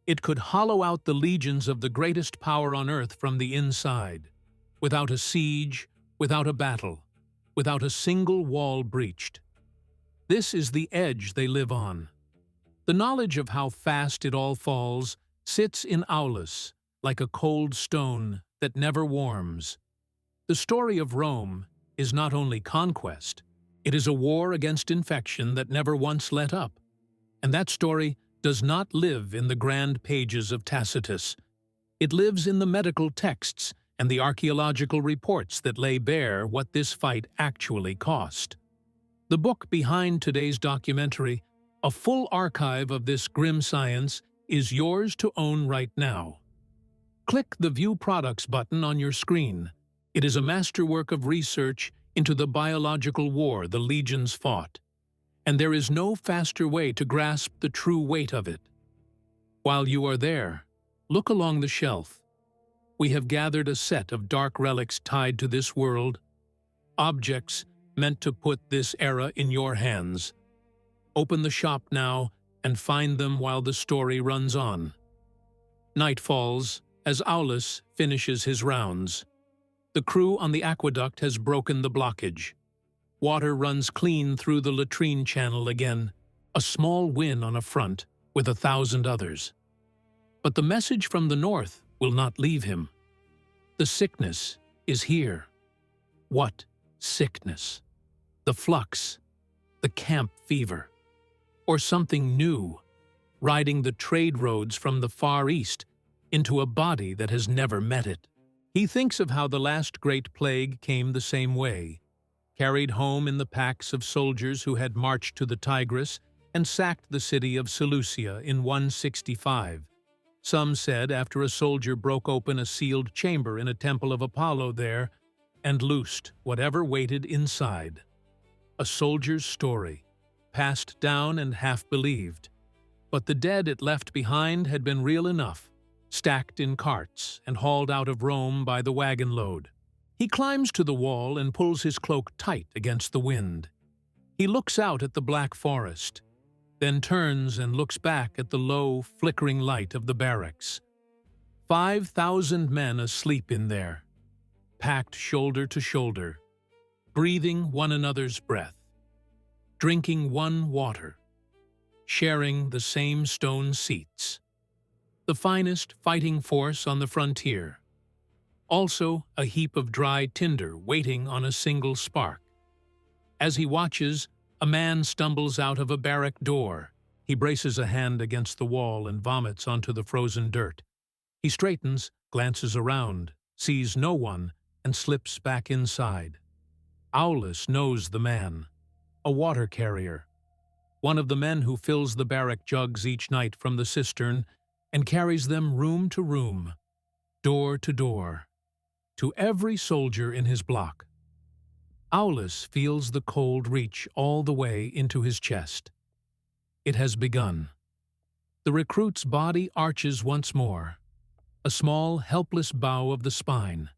It could hollow out the legions of the greatest power on earth from the inside, without a siege, without a battle, without a single wall breached. This is the edge they live on. The knowledge of how fast it all falls sits in Aulus like a cold stone that never warms. The story of Rome is not only conquest, it is a war against infection that never once let up. And that story does not live in the grand pages of Tacitus. It lives in the medical texts and the archaeological reports that lay bare what this fight actually cost. The book behind today's documentary, a full archive of this grim science, is yours to own right now. Click the View Products button on your screen. It is a masterwork of research into the biological war the legions fought, and there is no faster way to grasp the true weight of it. While you are there, look along the shelf. We have gathered a set of dark relics tied to this world, objects meant to put this era in your hands. Open the shop now and find them while the story runs on. Night falls as Aulus finishes his rounds. The crew on the aqueduct has broken the blockage. Water runs clean through the latrine channel again, a small win on a front, with 1,000 others. But the message from the north will not leave him. The sickness is here. What sickness? The flux, the camp fever, or something new, riding the trade roads from the Far East into a body that has never met it. He thinks of how the last great plague came the same way, carried home in the packs of soldiers who had marched to the Tigris and sacked the city of Seleucia in 165. Some said after a soldier broke open a sealed chamber in a temple of Apollo there and loosed whatever waited inside. A soldier's story, passed down and half believed. But the dead it left behind had been real enough, stacked in carts and hauled out of Rome by the wagon load. He climbs to the wall and pulls his cloak tight against the wind. He looks out at the black forest, then turns and looks back at the low, flickering light of the barracks. 5,000 men asleep in there, packed shoulder to shoulder, breathing one another's breath, drinking one water, sharing the same stone seats. The finest fighting force on the frontier. Also a heap of dry tinder waiting on a single spark. As he watches, a man stumbles out of a barrack door. He braces a hand against the wall and vomits onto the frozen dirt. He straightens, glances around, sees no one, and slips back inside. Aulus knows the man, a water carrier, one of the men who fills the barrack jugs each night from the cistern and carries them room to room, door to door, to every soldier in his block. Aulus feels the cold reach all the way into his chest. It has begun. The recruit's body arches once more, a small, helpless bow of the spine.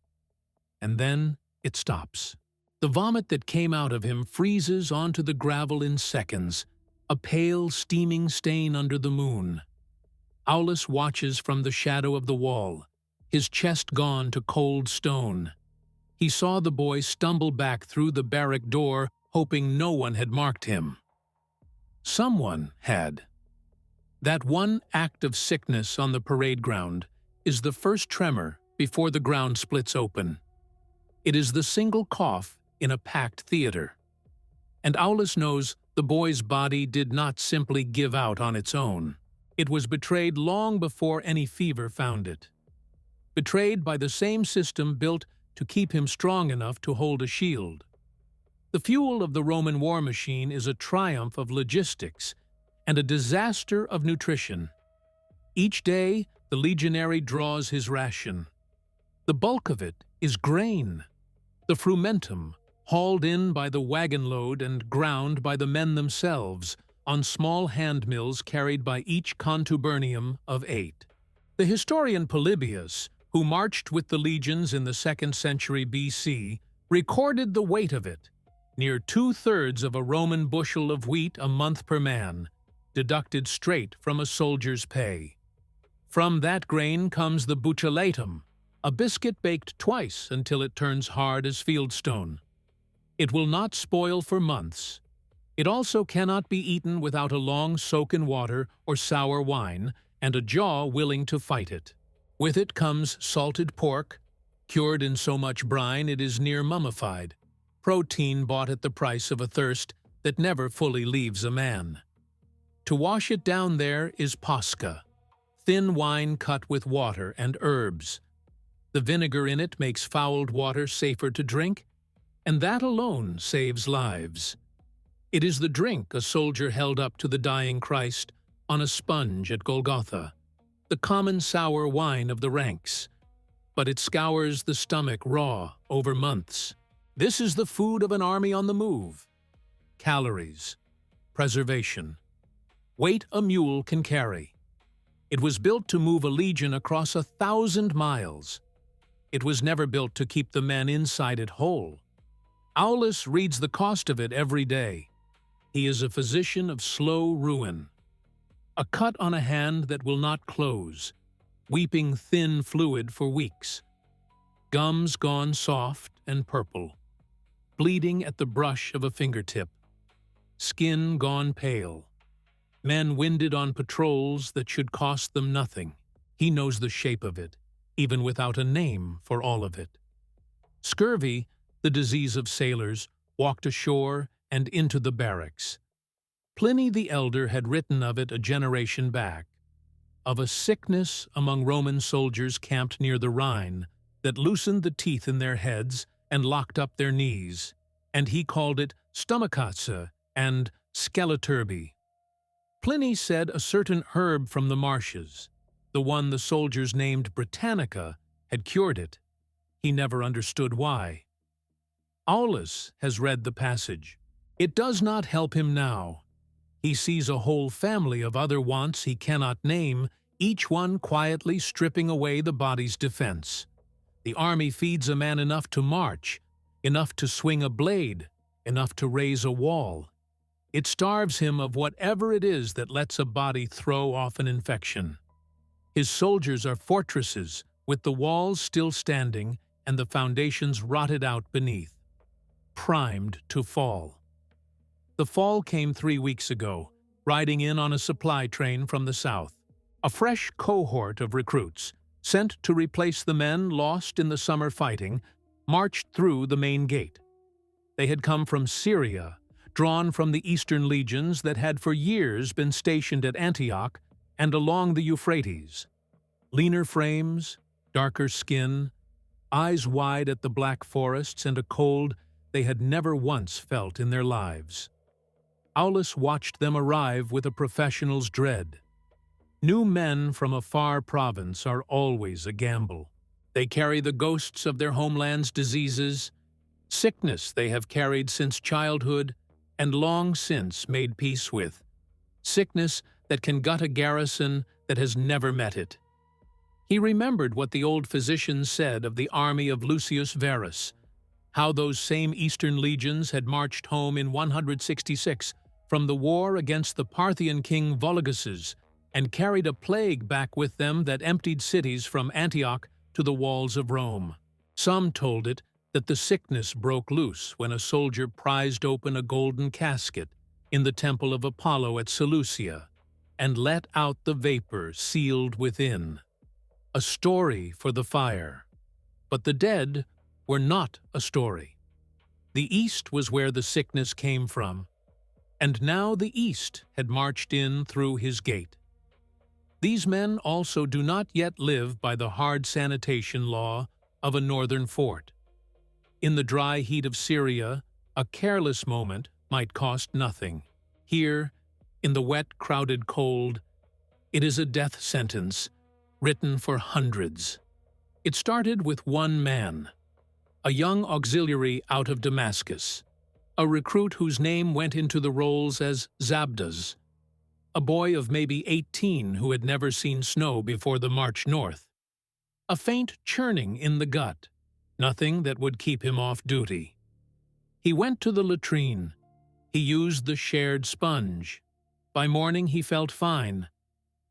And then it stops. The vomit that came out of him freezes onto the gravel in seconds, a pale, steaming stain under the moon. Aulus watches from the shadow of the wall, his chest gone to cold stone. He saw the boy stumble back through the barrack door, hoping no one had marked him. Someone had. That one act of sickness on the parade ground is the first tremor before the ground splits open. It is the single cough in a packed theater. And Aulus knows the boy's body did not simply give out on its own. It was betrayed long before any fever found it. Betrayed by the same system built to keep him strong enough to hold a shield. The fuel of the Roman war machine is a triumph of logistics and a disaster of nutrition. Each day, the legionary draws his ration. The bulk of it is grain, the frumentum, hauled in by the wagon load and ground by the men themselves on small hand mills carried by each contubernium of 8. The historian Polybius, who marched with the legions in the 2nd century BC, recorded the weight of it, near 2/3 of a Roman bushel of wheat a month per man, deducted straight from a soldier's pay. From that grain comes the buccellatum, a biscuit baked twice until it turns hard as fieldstone. It will not spoil for months. It also cannot be eaten without a long soak in water or sour wine and a jaw willing to fight it. With it comes salted pork, cured in so much brine it is near mummified, protein bought at the price of a thirst that never fully leaves a man. To wash it down there is posca, thin wine cut with water and herbs. The vinegar in it makes fouled water safer to drink, and that alone saves lives. It is the drink a soldier held up to the dying Christ on a sponge at Golgotha, the common sour wine of the ranks, but it scours the stomach raw over months. This is the food of an army on the move. Calories, preservation, weight a mule can carry. It was built to move a legion across 1,000 miles. It was never built to keep the men inside it whole. Aulus reads the cost of it every day. He is a physician of slow ruin. A cut on a hand that will not close, weeping thin fluid for weeks. Gums gone soft and purple, bleeding at the brush of a fingertip. Skin gone pale. Men winded on patrols that should cost them nothing. He knows the shape of it, even without a name for all of it. Scurvy, the disease of sailors, walked ashore and into the barracks. Pliny the Elder had written of it a generation back, of a sickness among Roman soldiers camped near the Rhine that loosened the teeth in their heads and locked up their knees, and he called it stomachazza and skeleturby. Pliny said a certain herb from the marshes, the one the soldiers named Britannica, had cured it. He never understood why. Aulus has read the passage. It does not help him now. He sees a whole family of other wants he cannot name, each one quietly stripping away the body's defense. The army feeds a man enough to march, enough to swing a blade, enough to raise a wall. It starves him of whatever it is that lets a body throw off an infection. His soldiers are fortresses, with the walls still standing and the foundations rotted out beneath, primed to fall. The fall came 3 weeks ago, riding in on a supply train from the south. A fresh cohort of recruits, sent to replace the men lost in the summer fighting, marched through the main gate. They had come from Syria, drawn from the eastern legions that had for years been stationed at Antioch and along the Euphrates. Leaner frames, darker skin, eyes wide at the black forests and a cold they had never once felt in their lives. Aulus watched them arrive with a professional's dread. New men from a far province are always a gamble. They carry the ghosts of their homeland's diseases, sickness they have carried since childhood and long since made peace with, sickness that can gut a garrison that has never met it. He remembered what the old physicians said of the army of Lucius Verus, how those same eastern legions had marched home in 166 from the war against the Parthian king Vologases and carried a plague back with them that emptied cities from Antioch to the walls of Rome. Some told it that the sickness broke loose when a soldier prized open a golden casket in the temple of Apollo at Seleucia and let out the vapor sealed within. A story for the fire. But the dead were not a story. The east was where the sickness came from, and now the east had marched in through his gate. These men also do not yet live by the hard sanitation law of a northern fort. In the dry heat of Syria, a careless moment might cost nothing. Here, in the wet, crowded cold, it is a death sentence written for hundreds. It started with one man, a young auxiliary out of Damascus, a recruit whose name went into the rolls as Zabdas, a boy of maybe 18 who had never seen snow before the march north. A faint churning in the gut, nothing that would keep him off duty. He went to the latrine. He used the shared sponge. By morning he felt fine,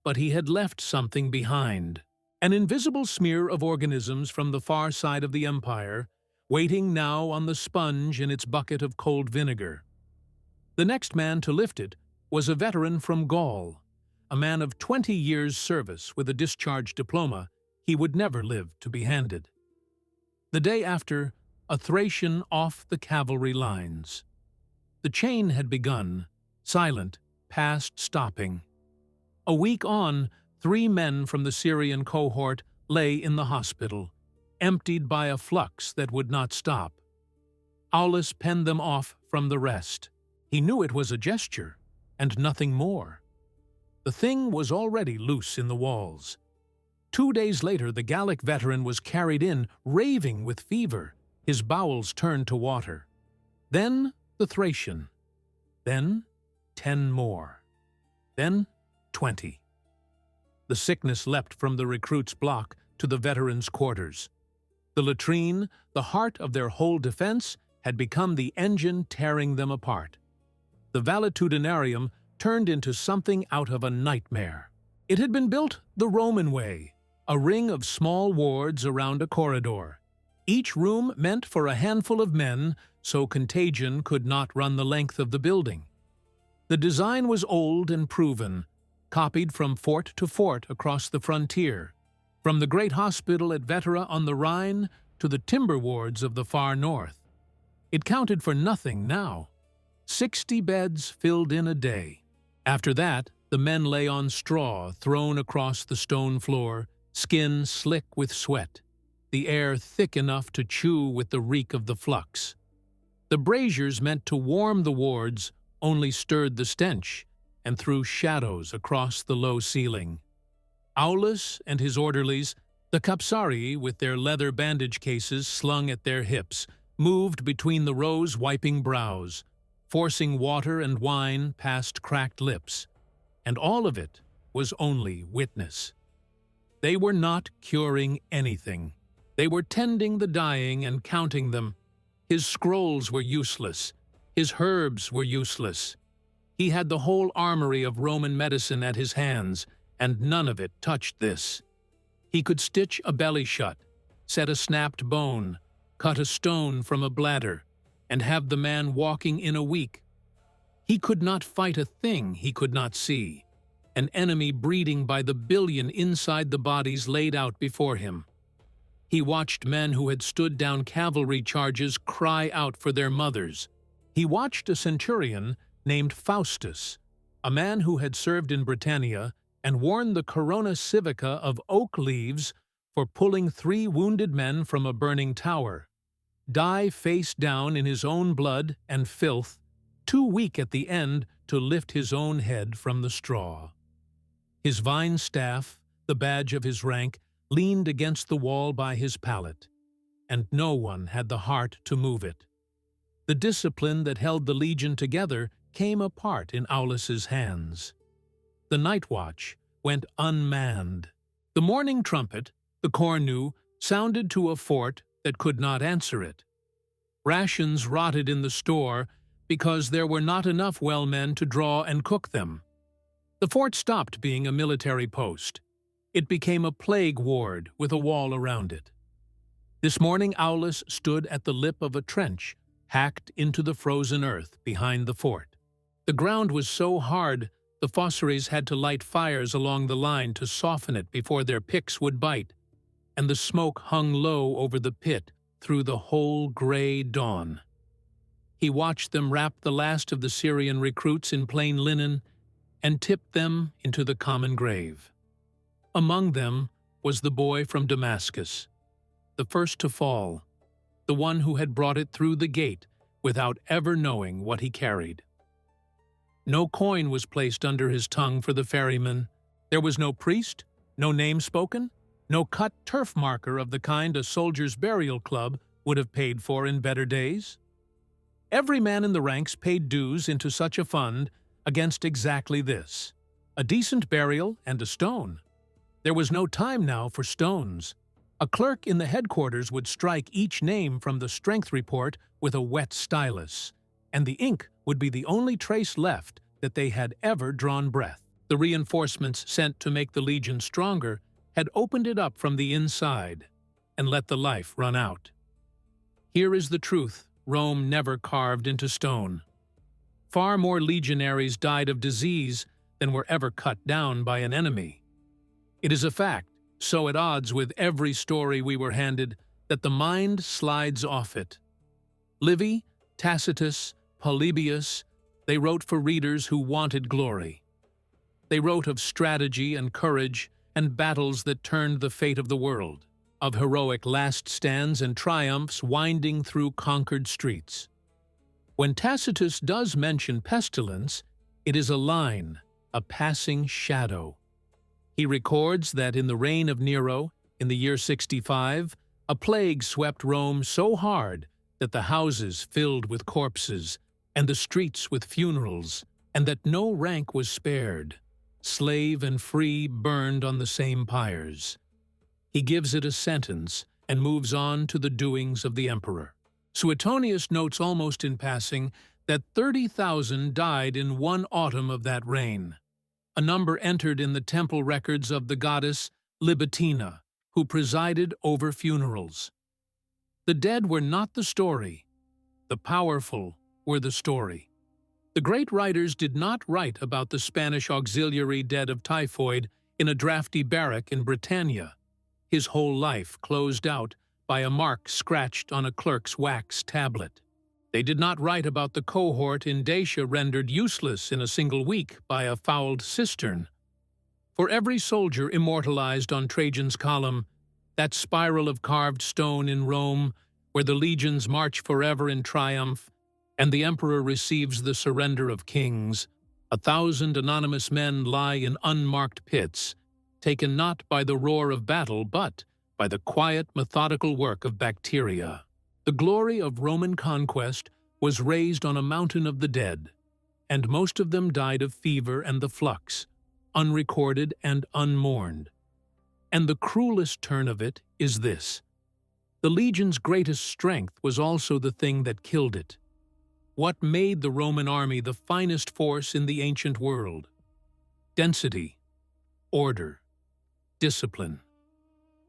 but he had left something behind. An invisible smear of organisms from the far side of the empire, waiting now on the sponge in its bucket of cold vinegar. The next man to lift it was a veteran from Gaul, a man of 20 years' service with a discharge diploma he would never live to be handed. The day after, a Thracian off the cavalry lines. The chain had begun, silent, past stopping. A week on, 3 men from the Syrian cohort lay in the hospital, emptied by a flux that would not stop. Aulus penned them off from the rest. He knew it was a gesture, and nothing more. The thing was already loose in the walls. 2 days later, the Gallic veteran was carried in, raving with fever, his bowels turned to water. Then the Thracian. Then 10 more. Then 20. The sickness leapt from the recruits' block to the veterans' quarters. The latrine, the heart of their whole defense, had become the engine tearing them apart. The valetudinarium turned into something out of a nightmare. It had been built the Roman way, a ring of small wards around a corridor. Each room meant for a handful of men, so contagion could not run the length of the building. The design was old and proven, copied from fort to fort across the frontier, from the great hospital at Vetera on the Rhine to the timber wards of the far north. It counted for nothing now. 60 beds filled in a day. After that, the men lay on straw thrown across the stone floor, skin slick with sweat, the air thick enough to chew with the reek of the flux. The braziers meant to warm the wards only stirred the stench and threw shadows across the low ceiling. Aulus and his orderlies, the capsarii with their leather bandage cases slung at their hips, moved between the rows wiping brows, forcing water and wine past cracked lips. And all of it was only witness. They were not curing anything. They were tending the dying and counting them. His scrolls were useless. His herbs were useless. He had the whole armory of Roman medicine at his hands, and none of it touched this. He could stitch a belly shut, set a snapped bone, cut a stone from a bladder, and have the man walking in a week. He could not fight a thing he could not see, an enemy breeding by the billion inside the bodies laid out before him. He watched men who had stood down cavalry charges cry out for their mothers. He watched a centurion named Faustus, a man who had served in Britannia and worn the corona civica of oak leaves for pulling 3 wounded men from a burning tower, die face down in his own blood and filth, too weak at the end to lift his own head from the straw. His vine staff, the badge of his rank, leaned against the wall by his pallet, and no one had the heart to move it. The discipline that held the legion together came apart in Aulus's hands. The night watch went unmanned. The morning trumpet, the cornu, sounded to a fort that could not answer it. Rations rotted in the store because there were not enough well men to draw and cook them. The fort stopped being a military post. It became a plague ward with a wall around it. This morning Aulus stood at the lip of a trench hacked into the frozen earth behind the fort. The ground was so hard the fosseries had to light fires along the line to soften it before their picks would bite, and the smoke hung low over the pit through the whole gray dawn. He watched them wrap the last of the Syrian recruits in plain linen and tip them into the common grave. Among them was the boy from Damascus, the first to fall, the one who had brought it through the gate without ever knowing what he carried. No coin was placed under his tongue for the ferryman. There was no priest, no name spoken, no cut turf marker of the kind a soldier's burial club would have paid for in better days. Every man in the ranks paid dues into such a fund against exactly this, a decent burial and a stone. There was no time now for stones. A clerk in the headquarters would strike each name from the strength report with a wet stylus, and the ink would be the only trace left that they had ever drawn breath. The reinforcements sent to make the legion stronger had opened it up from the inside and let the life run out. Here is the truth Rome never carved into stone. Far more legionaries died of disease than were ever cut down by an enemy. It is a fact, so at odds with every story we were handed, that the mind slides off it. Livy, Tacitus, Polybius, they wrote for readers who wanted glory. They wrote of strategy and courage and battles that turned the fate of the world, of heroic last stands and triumphs winding through conquered streets. When Tacitus does mention pestilence, it is a line, a passing shadow. He records that in the reign of Nero, in the year 65, a plague swept Rome so hard that the houses filled with corpses and the streets with funerals, and that no rank was spared. Slave and free burned on the same pyres. He gives it a sentence and moves on to the doings of the emperor. Suetonius notes almost in passing that 30,000 died in one autumn of that reign, a number entered in the temple records of the goddess Libitina, who presided over funerals. The dead were not the story. The powerful were the story. The great writers did not write about the Spanish auxiliary dead of typhoid in a drafty barrack in Britannia, his whole life closed out by a mark scratched on a clerk's wax tablet. They did not write about the cohort in Dacia rendered useless in a single week by a fouled cistern. For every soldier immortalized on Trajan's column, that spiral of carved stone in Rome where the legions march forever in triumph, and the emperor receives the surrender of kings, 1,000 anonymous men lie in unmarked pits, taken not by the roar of battle, but by the quiet, methodical work of bacteria. The glory of Roman conquest was raised on a mountain of the dead, and most of them died of fever and the flux, unrecorded and unmourned. And the cruelest turn of it is this: the legion's greatest strength was also the thing that killed it. What made the Roman army the finest force in the ancient world? Density, order, discipline,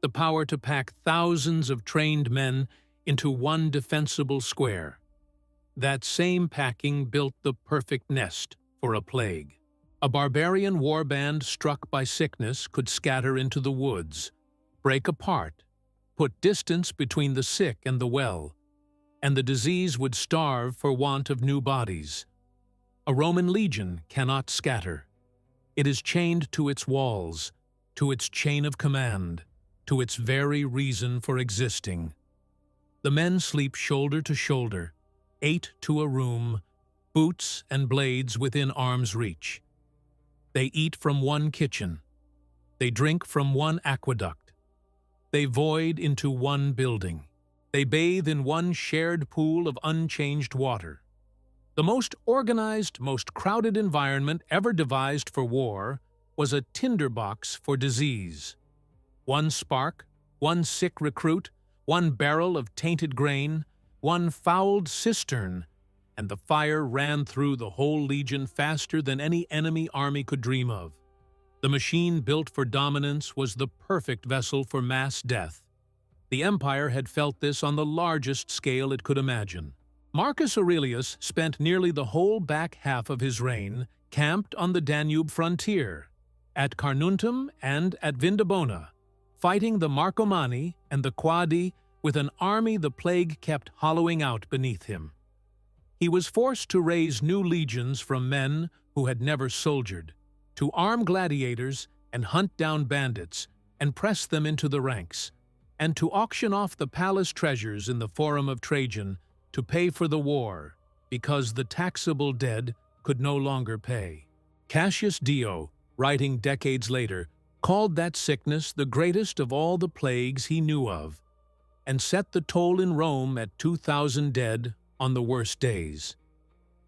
the power to pack thousands of trained men into one defensible square. That same packing built the perfect nest for a plague. A barbarian warband struck by sickness could scatter into the woods, break apart, put distance between the sick and the well, and the disease would starve for want of new bodies. A Roman legion cannot scatter. It is chained to its walls, to its chain of command, to its very reason for existing. The men sleep shoulder to shoulder, 8 to a room, boots and blades within arm's reach. They eat from one kitchen. They drink from one aqueduct. They void into one building. They bathe in one shared pool of unchanged water. The most organized, most crowded environment ever devised for war was a tinderbox for disease. One spark, one sick recruit, one barrel of tainted grain, one fouled cistern, and the fire ran through the whole legion faster than any enemy army could dream of. The machine built for dominance was the perfect vessel for mass death. The empire had felt this on the largest scale it could imagine. Marcus Aurelius spent nearly the whole back half of his reign camped on the Danube frontier, at Carnuntum and at Vindobona, fighting the Marcomanni and the Quadi with an army the plague kept hollowing out beneath him. He was forced to raise new legions from men who had never soldiered, to arm gladiators and hunt down bandits and press them into the ranks, and to auction off the palace treasures in the Forum of Trajan to pay for the war, because the taxable dead could no longer pay. Cassius Dio, writing decades later, called that sickness the greatest of all the plagues he knew of, and set the toll in Rome at 2,000 dead on the worst days.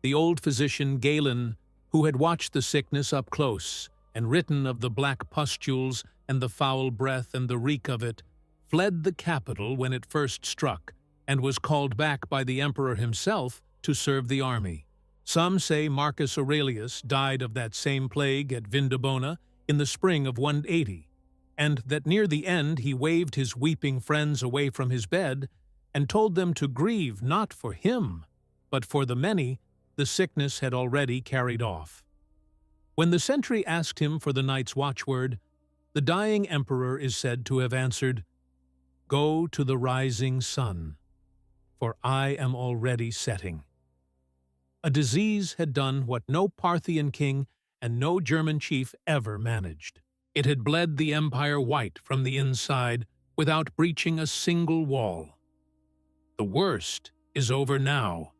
The old physician Galen, who had watched the sickness up close and written of the black pustules and the foul breath and the reek of it, fled the capital when it first struck, and was called back by the emperor himself to serve the army. Some say Marcus Aurelius died of that same plague at Vindobona in the spring of 180, and that near the end he waved his weeping friends away from his bed and told them to grieve not for him, but for the many the sickness had already carried off. When the sentry asked him for the night's watchword, the dying emperor is said to have answered, "Go to the rising sun, for I am already setting." A disease had done what no Parthian king and no German chief ever managed. It had bled the empire white from the inside without breaching a single wall. The worst is over now.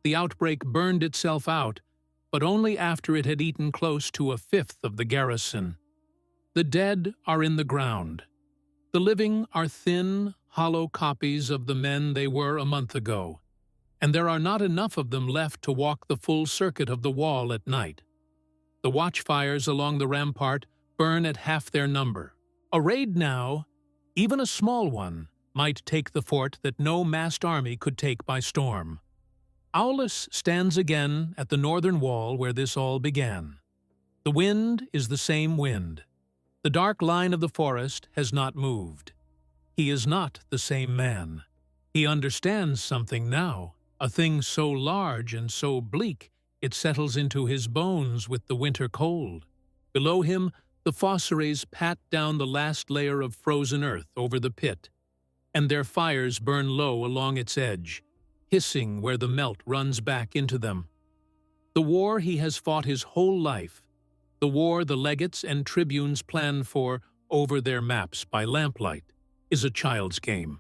The outbreak burned itself out, but only after it had eaten close to a fifth of the garrison. The dead are in the ground. The living are thin, hollow copies of the men they were a month ago, and there are not enough of them left to walk the full circuit of the wall at night. The watchfires along the rampart burn at half their number. A raid now, even a small one, might take the fort that no massed army could take by storm. Aulus stands again at the northern wall where this all began. The wind is the same wind. The dark line of the forest has not moved. He is not the same man. He understands something now, a thing so large and so bleak It settles into his bones with the winter cold. Below him, the fosseres pat down the last layer of frozen earth over the pit, and their fires burn low along its edge, hissing where the melt runs back into them. The war he has fought his whole life, the war the legates and tribunes plan for over their maps by lamplight, is a child's game.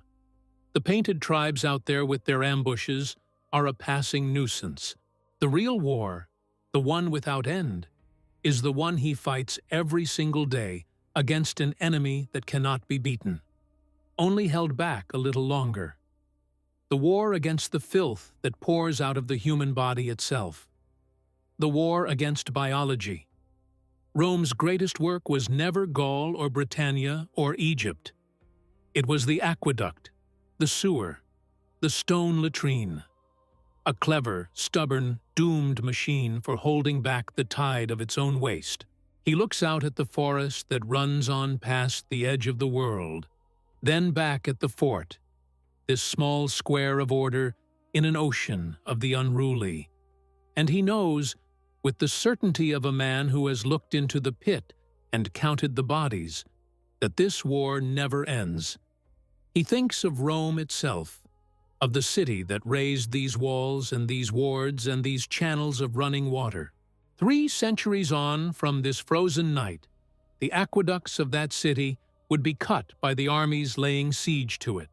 The painted tribes out there with their ambushes are a passing nuisance. The real war, the one without end, is the one he fights every single day against an enemy that cannot be beaten, only held back a little longer. The war against the filth that pours out of the human body itself. The war against biology. Rome's greatest work was never Gaul or Britannia or Egypt. It was the aqueduct, the sewer, the stone latrine. A clever, stubborn, doomed machine for holding back the tide of its own waste. He looks out at the forest that runs on past the edge of the world, then back at the fort, this small square of order in an ocean of the unruly. And he knows, with the certainty of a man who has looked into the pit and counted the bodies, that this war never ends. He thinks of Rome itself, of the city that raised these walls and these wards and these channels of running water. 3 centuries on from this frozen night, the aqueducts of that city would be cut by the armies laying siege to it.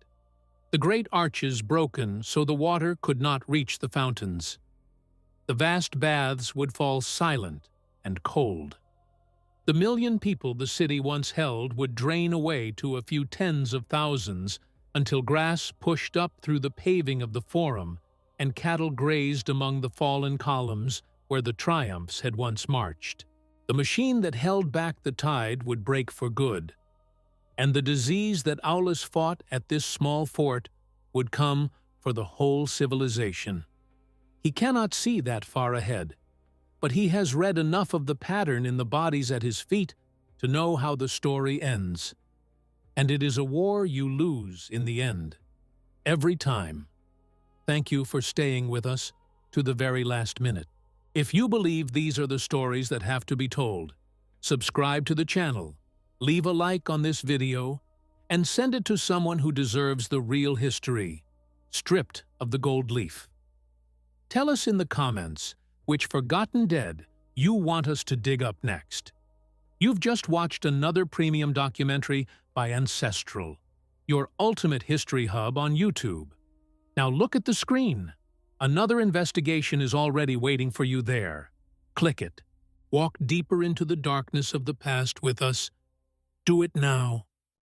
The great arches broken so the water could not reach the fountains. The vast baths would fall silent and cold. The million people the city once held would drain away to a few tens of thousands until grass pushed up through the paving of the Forum and cattle grazed among the fallen columns where the triumphs had once marched. The machine that held back the tide would break for good, and the disease that Aulus fought at this small fort would come for the whole civilization. He cannot see that far ahead, but he has read enough of the pattern in the bodies at his feet to know how the story ends. And it is a war you lose in the end, every time. Thank you for staying with us to the very last minute. If you believe these are the stories that have to be told, subscribe to the channel, leave a like on this video, and send it to someone who deserves the real history, stripped of the gold leaf. Tell us in the comments which forgotten dead you want us to dig up next. You've just watched another premium documentary by Ancestral, your ultimate history hub on YouTube. Now look at the screen. Another investigation is already waiting for you there. Click it. Walk deeper into the darkness of the past with us. Do it now.